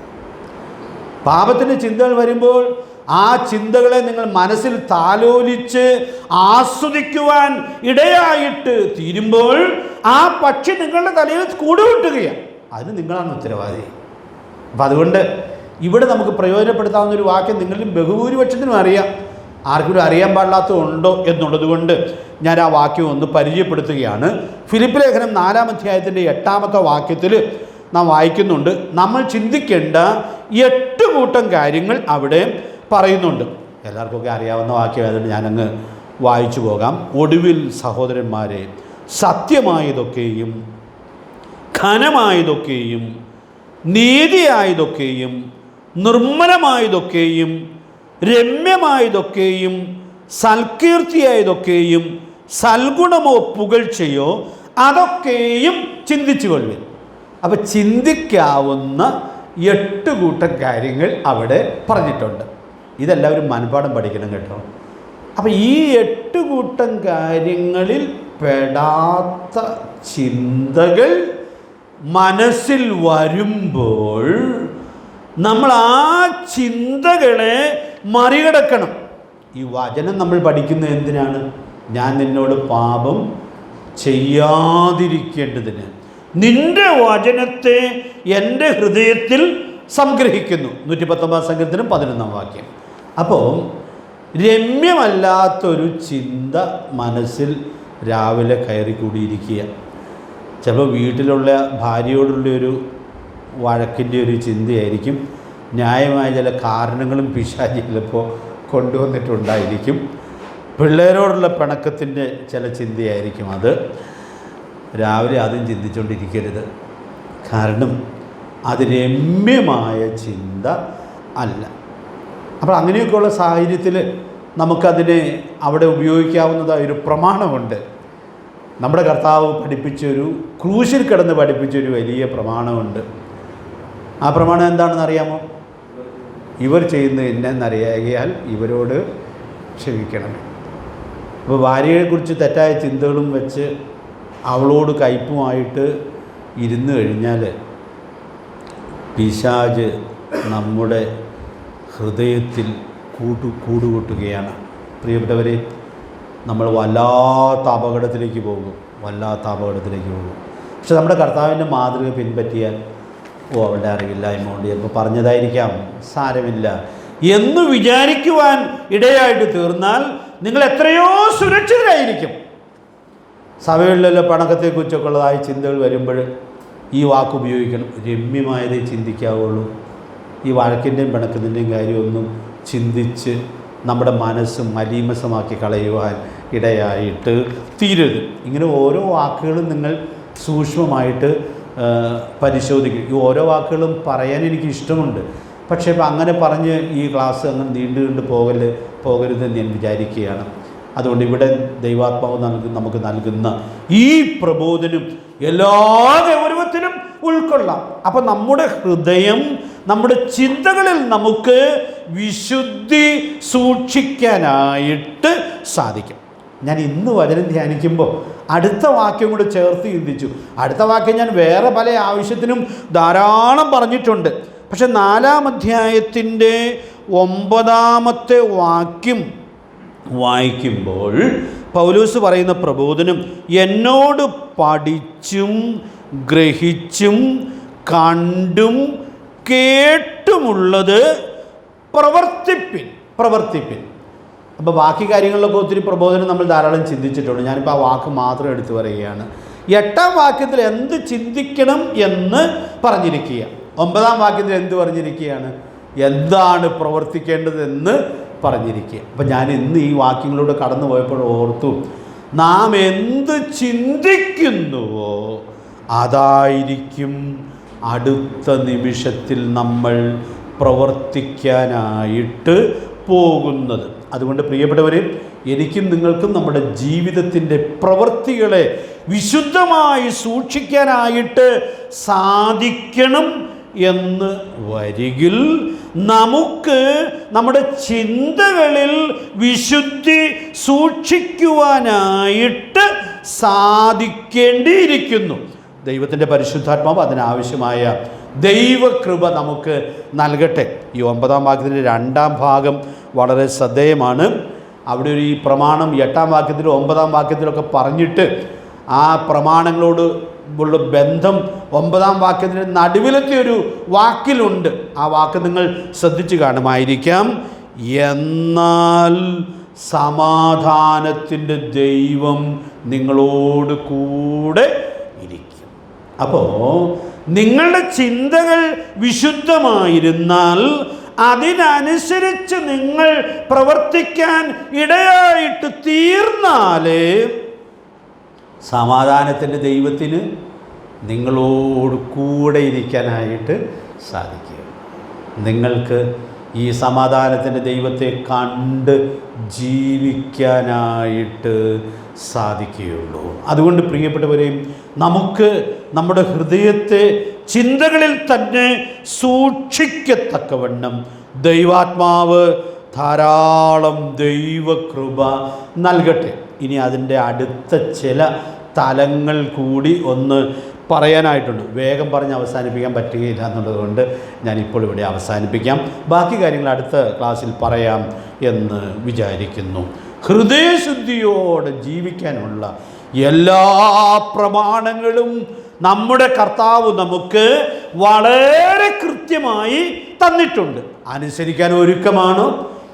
പാപത്തിൻ്റെ ചിന്തകൾ വരുമ്പോൾ ആ ചിന്തകളെ നിങ്ങൾ മനസ്സിൽ താലോലിച്ച് ആസ്വദിക്കുവാൻ ഇടയായിട്ട് തീരുമ്പോൾ ആ പക്ഷി നിങ്ങളുടെ തലയിൽ കൂടുകൂട്ടുകയാണ്. അതിന് നിങ്ങളാണ് ഉത്തരവാദി. അപ്പം അതുകൊണ്ട് ഇവിടെ നമുക്ക് പ്രയോജനപ്പെടുത്താവുന്നൊരു വാക്യം നിങ്ങളിൽ ബഹുഭൂരിപക്ഷത്തിനും അറിയാം. ആർക്കും അറിയാൻ പാടില്ലാത്തതുണ്ടോ എന്നുള്ളത് കൊണ്ട് ഞാൻ ആ വാക്യം ഒന്ന് പരിചയപ്പെടുത്തുകയാണ്. ഫിലിപ്പ് ലേഖനം 4-ാം അധ്യായത്തിൻ്റെ 8-ാമത്തെ വാക്യത്തിൽ നാം വായിക്കുന്നുണ്ട്. നമ്മൾ ചിന്തിക്കേണ്ട 8 കൂട്ടം കാര്യങ്ങൾ അവിടെ പറയുന്നുണ്ട്. എല്ലാവർക്കൊക്കെ അറിയാവുന്ന വാക്യമായതുകൊണ്ട് ഞാനങ്ങ് വായിച്ചു പോകാം. ഒടുവിൽ സഹോദരന്മാരെ, സത്യമായതൊക്കെയും ഘനമായതൊക്കെയും നീതിയായതൊക്കെയും നിർമ്മലമായതൊക്കെയും രമ്യമായതൊക്കെയും സൽകീർത്തിയായതൊക്കെയും സൽഗുണമോ പുകഴ്ചയോ അതൊക്കെയും ചിന്തിച്ചു കൊള്ളുവിൻ. അപ്പം ചിന്തിക്കാവുന്ന 8 കൂട്ടം കാര്യങ്ങൾ അവിടെ പറഞ്ഞിട്ടുണ്ട്. ഇതെല്ലാവരും മനഃപാഠം പഠിക്കണം കേട്ടോ. അപ്പം ഈ 8 കൂട്ടം കാര്യങ്ങളിൽ പെടാത്ത ചിന്തകൾ മനസ്സിൽ വരുമ്പോൾ നമ്മൾ ആ ചിന്തകളെ മറികടക്കണം. ഈ വചനം നമ്മൾ പഠിക്കുന്നത് എന്തിനാണ്? ഞാൻ നിന്നോട് പാപം ചെയ്യാതിരിക്കേണ്ടതിന് നിന്റെ വചനത്തെ എൻ്റെ ഹൃദയത്തിൽ സംഗ്രഹിക്കുന്നു. 119 സങ്കീർത്തനം 11-ാം വാക്യം. അപ്പോൾ രമ്യമല്ലാത്തൊരു ചിന്ത മനസ്സിൽ രാവിലെ കയറിക്കൂടിയിരിക്കുക. ചിലപ്പോൾ വീട്ടിലുള്ള ഭാര്യയോടുള്ളൊരു വഴക്കിൻ്റെ ഒരു ചിന്തയായിരിക്കും. ന്യായമായ ചില കാരണങ്ങളും പിശാചി ചിലപ്പോൾ കൊണ്ടുവന്നിട്ടുണ്ടായിരിക്കും. പിള്ളേരോടുള്ള പിണക്കത്തിൻ്റെ ചില ചിന്തയായിരിക്കും അത്. രാവിലെ അതും ചിന്തിച്ചുകൊണ്ടിരിക്കരുത്. കാരണം അത് രമ്യമായ ചിന്ത അല്ല. അപ്പോൾ അങ്ങനെയൊക്കെയുള്ള സാഹചര്യത്തിൽ നമുക്കതിനെ അവിടെ ഉപയോഗിക്കാവുന്നതായൊരു പ്രമാണമുണ്ട്. നമ്മുടെ കർത്താവ് പഠിപ്പിച്ചൊരു, ക്രൂശിൽ കിടന്ന് പഠിപ്പിച്ചൊരു വലിയ പ്രമാണമുണ്ട്. ആ പ്രമാണം എന്താണെന്ന് അറിയാമോ? ഇവർ ചെയ്യുന്നത് എന്നെന്നറിയാകിയാൽ ഇവരോട് ക്ഷമിക്കണം. അപ്പോൾ ഭാര്യയെക്കുറിച്ച് തെറ്റായ ചിന്തകളും വെച്ച് അവളോട് കയ്പുമായിട്ട് ഇരുന്ന് കഴിഞ്ഞാൽ പിശാച് നമ്മുടെ ഹൃദയത്തിൽ കൂടുകൂട്ടുകയാണ്. പ്രിയപ്പെട്ടവരെ, നമ്മൾ വല്ലാത്ത അപകടത്തിലേക്ക് പോകും. പക്ഷെ നമ്മുടെ കർത്താവിൻ്റെ മാതൃക പിൻപറ്റിയാൽ അവളുടെ അറിവില്ലായ്മ കൊണ്ട് ചിലപ്പോൾ പറഞ്ഞതായിരിക്കാം, സാരമില്ല എന്ന് വിചാരിക്കുവാൻ ഇടയായിട്ട് തീർന്നാൽ നിങ്ങൾ എത്രയോ സുരക്ഷിതരായിരിക്കും. സഭകളിലുള്ള പണക്കത്തെക്കുറിച്ചൊക്കെ ഉള്ളതായ ചിന്തകൾ വരുമ്പോൾ ഈ വാക്ക് ഉപയോഗിക്കണം. രമ്യമായതേ ചിന്തിക്കാവുള്ളൂ. ഈ വഴക്കിൻ്റെയും പിണക്കത്തിൻ്റെയും കാര്യമൊന്നും ചിന്തിച്ച് നമ്മുടെ മനസ്സ് മലീമസമാക്കി കളയുവാൻ ഇടയായിട്ട് തീരരുത്. ഇങ്ങനെ ഓരോ വാക്കുകളും നിങ്ങൾ സൂക്ഷ്മമായിട്ട് പരിശോധിക്കും. ഈ ഓരോ വാക്കുകളും പറയാൻ എനിക്ക് ഇഷ്ടമുണ്ട്. പക്ഷേ ഇപ്പം അങ്ങനെ പറഞ്ഞ് ഈ ക്ലാസ് അങ്ങനെ നീണ്ടു പോകരുതെന്ന് ഞാൻ വിചാരിക്കുകയാണ്. അതുകൊണ്ട് ഇവിടെ ദൈവാത്മാവ് നമുക്ക് നൽകുന്ന ഈ പ്രബോധനം എല്ലാ ഗൗരവത്തിലും ഉൾക്കൊള്ളാം. അപ്പം നമ്മുടെ ഹൃദയം, നമ്മുടെ ചിന്തകളിൽ നമുക്ക് വിശുദ്ധി സൂക്ഷിക്കാനായിട്ട് സാധിക്കും. ഞാൻ ഇന്ന് വചനം ധ്യാനിക്കുമ്പോൾ അടുത്ത വാക്യം കൂടെ ചേർത്ത് ചിന്തിച്ചു. അടുത്ത വാക്യം ഞാൻ വേറെ പല ആവശ്യത്തിനും ധാരാളം പറഞ്ഞിട്ടുണ്ട്. പക്ഷെ 4-ാം അധ്യായത്തിൻ്റെ 9-ാമത്തെ വാക്യം വായിക്കുമ്പോൾ പൗലോസ് പറയുന്ന പ്രബോധനം, എന്നോട് പഠിച്ചും ഗ്രഹിച്ചും കണ്ടും കേട്ടുമുള്ളത് പ്രവർത്തിപ്പിൻ. അപ്പോൾ ബാക്കി കാര്യങ്ങളിലൊക്കെ ഒത്തിരി പ്രബോധനം നമ്മൾ ധാരാളം ചിന്തിച്ചിട്ടുണ്ട്. ഞാനിപ്പോൾ ആ വാക്ക് മാത്രം എടുത്തു പറയുകയാണ്. 8-ാം വാക്യത്തിൽ എന്ത് ചിന്തിക്കണം എന്ന് പറഞ്ഞിരിക്കുക. 9-ാം വാക്യത്തിൽ എന്ത് പറഞ്ഞിരിക്കുകയാണ്? എന്താണ് പ്രവർത്തിക്കേണ്ടതെന്ന് പറഞ്ഞിരിക്കുക. അപ്പം ഞാൻ ഇന്ന് ഈ വാക്യങ്ങളിലൂടെ കടന്നു പോയപ്പോൾ ഓർത്തു, നാം എന്ത് ചിന്തിക്കുന്നുവോ അതായിരിക്കും അടുത്ത നിമിഷത്തിൽ നമ്മൾ പ്രവർത്തിക്കാനായിട്ട് പോകുന്നത്. അതുകൊണ്ട് പ്രിയപ്പെട്ടവരെ, എനിക്കും നിങ്ങൾക്കും നമ്മുടെ ജീവിതത്തിൻ്റെ പ്രവൃത്തികളെ വിശുദ്ധമായി സൂക്ഷിക്കാനായിട്ട് സാധിക്കണം എന്ന് വരികിൽ നമുക്ക് നമ്മുടെ ചിന്തകളിൽ വിശുദ്ധി സൂക്ഷിക്കുവാനായിട്ട് സാധിക്കേണ്ടിയിരിക്കുന്നു. ദൈവത്തിൻ്റെ പരിശുദ്ധാത്മാവ് അതിനാവശ്യമായ ദൈവകൃപ നമുക്ക് നൽകട്ടെ. ഈ 9-ാം വാക്യത്തിൻ്റെ 2-ാം ഭാഗം വളരെ ശ്രദ്ധേയമാണ്. അവിടെ ഒരു ഈ പ്രമാണം 8-ാം വാക്യത്തിലും 9-ാം വാക്യത്തിലൊക്കെ പറഞ്ഞിട്ട് ആ പ്രമാണങ്ങളോട് ഉള്ള ബന്ധം 9-ാം വാക്യത്തിൻ്റെ നടുവിലത്തെ ഒരു വാക്കിലുണ്ട്. ആ വാക്ക് നിങ്ങൾ ശ്രദ്ധിച്ചു കാണുമായിരിക്കാം. എന്നാൽ സമാധാനത്തിൻ്റെ ദൈവം നിങ്ങളോട് കൂടെ ഇരിക്കും. അപ്പോൾ നിങ്ങളുടെ ചിന്തകൾ വിശുദ്ധമായിരുന്നാൽ അതിനനുസരിച്ച് നിങ്ങൾ പ്രവർത്തിക്കാൻ ഇടയായിട്ട് തീർന്നാലേ സമാധാനത്തിൻ്റെ ദൈവത്തിന് നിങ്ങളോട് കൂടെ ഇരിക്കാനായിട്ട് സാധിക്കുക. നിങ്ങൾക്ക് ഈ സമാധാനത്തിൻ്റെ ദൈവത്തെ കണ്ട് ജീവിക്കാനായിട്ട് സാധിക്കുകയുള്ളൂ. അതുകൊണ്ട് പ്രിയപ്പെട്ടവരെയും, നമുക്ക് നമ്മുടെ ഹൃദയത്തെ ചിന്തകളിൽ തന്നെ സൂക്ഷിക്കത്തക്കവണ്ണം ദൈവാത്മാവ് ധാരാളം ദൈവകൃപ നൽകട്ടെ. ഇനി അതിൻ്റെ അടുത്ത ചില തലങ്ങൾ കൂടി ഒന്ന് പറയാനായിട്ടുണ്ട്. വേഗം പറഞ്ഞ് അവസാനിപ്പിക്കാൻ പറ്റുകയില്ല എന്നുള്ളതുകൊണ്ട് ഞാനിപ്പോൾ ഇവിടെ അവസാനിപ്പിക്കാം. ബാക്കി കാര്യങ്ങൾ അടുത്ത ക്ലാസ്സിൽ പറയാം എന്ന് വിചാരിക്കുന്നു. ഹൃദയശുദ്ധിയോടെ ജീവിക്കാനുള്ള എല്ലാ പ്രമാണങ്ങളും നമ്മുടെ കർത്താവ് നമുക്ക് വളരെ കൃത്യമായി തന്നിട്ടുണ്ട്. അനുസരിക്കാൻ ഒരുക്കമാണ്.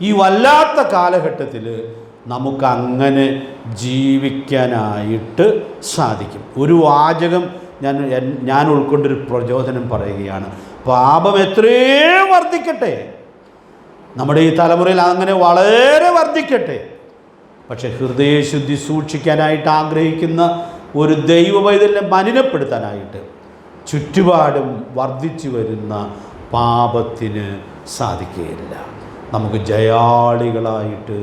ഈ വല്ലാത്ത കാലഘട്ടത്തിൽ നമുക്കങ്ങനെ ജീവിക്കാനായിട്ട് സാധിക്കും. ഒരു വാചകം ഞാൻ ഉൾക്കൊണ്ടൊരു പ്രചോദനം പറയുകയാണ്. പാപം എത്രയും വർദ്ധിക്കട്ടെ, നമ്മുടെ ഈ തലമുറയിൽ അങ്ങനെ വളരെ വർദ്ധിക്കട്ടെ, പക്ഷേ ഹൃദയശുദ്ധി സൂക്ഷിക്കാനായിട്ട് ആഗ്രഹിക്കുന്ന ഒരു ദൈവവൈതലിനെ മലിനപ്പെടുത്താനായിട്ട് ചുറ്റുപാടും വർദ്ധിച്ചു വരുന്ന പാപത്തിന് സാധിക്കുകയില്ല. നമുക്ക് ജയാളികളായിട്ട്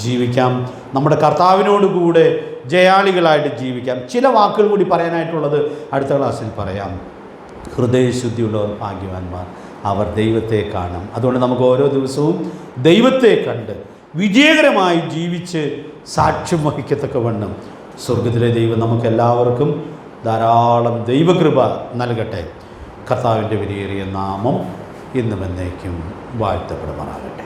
ജീവിക്കാം, നമ്മുടെ കർത്താവിനോട് കൂടെ ജയാളികളായിട്ട് ജീവിക്കാം. ചില വാക്കുകൾ കൂടി പറയാനായിട്ടുള്ളത് അടുത്ത ക്ലാസ്സിൽ പറയാം. ഹൃദയശുദ്ധിയുള്ളവർ ഭാഗ്യവാന്മാർ, അവർ ദൈവത്തെ കാണും. അതുകൊണ്ട് നമുക്ക് ഓരോ ദിവസവും ദൈവത്തെ കണ്ട് വിജയകരമായി ജീവിച്ച് സാക്ഷ്യം വഹിക്കത്തക്കവണ്ണം സ്വർഗത്തിലെ ദൈവം നമുക്കെല്ലാവർക്കും ധാരാളം ദൈവകൃപ നൽകട്ടെ. കർത്താവിൻ്റെ വിലയേറിയ നാമം ഇന്നും എന്നേക്കും വാഴ്ത്തപ്പെടുമാറാകട്ടെ.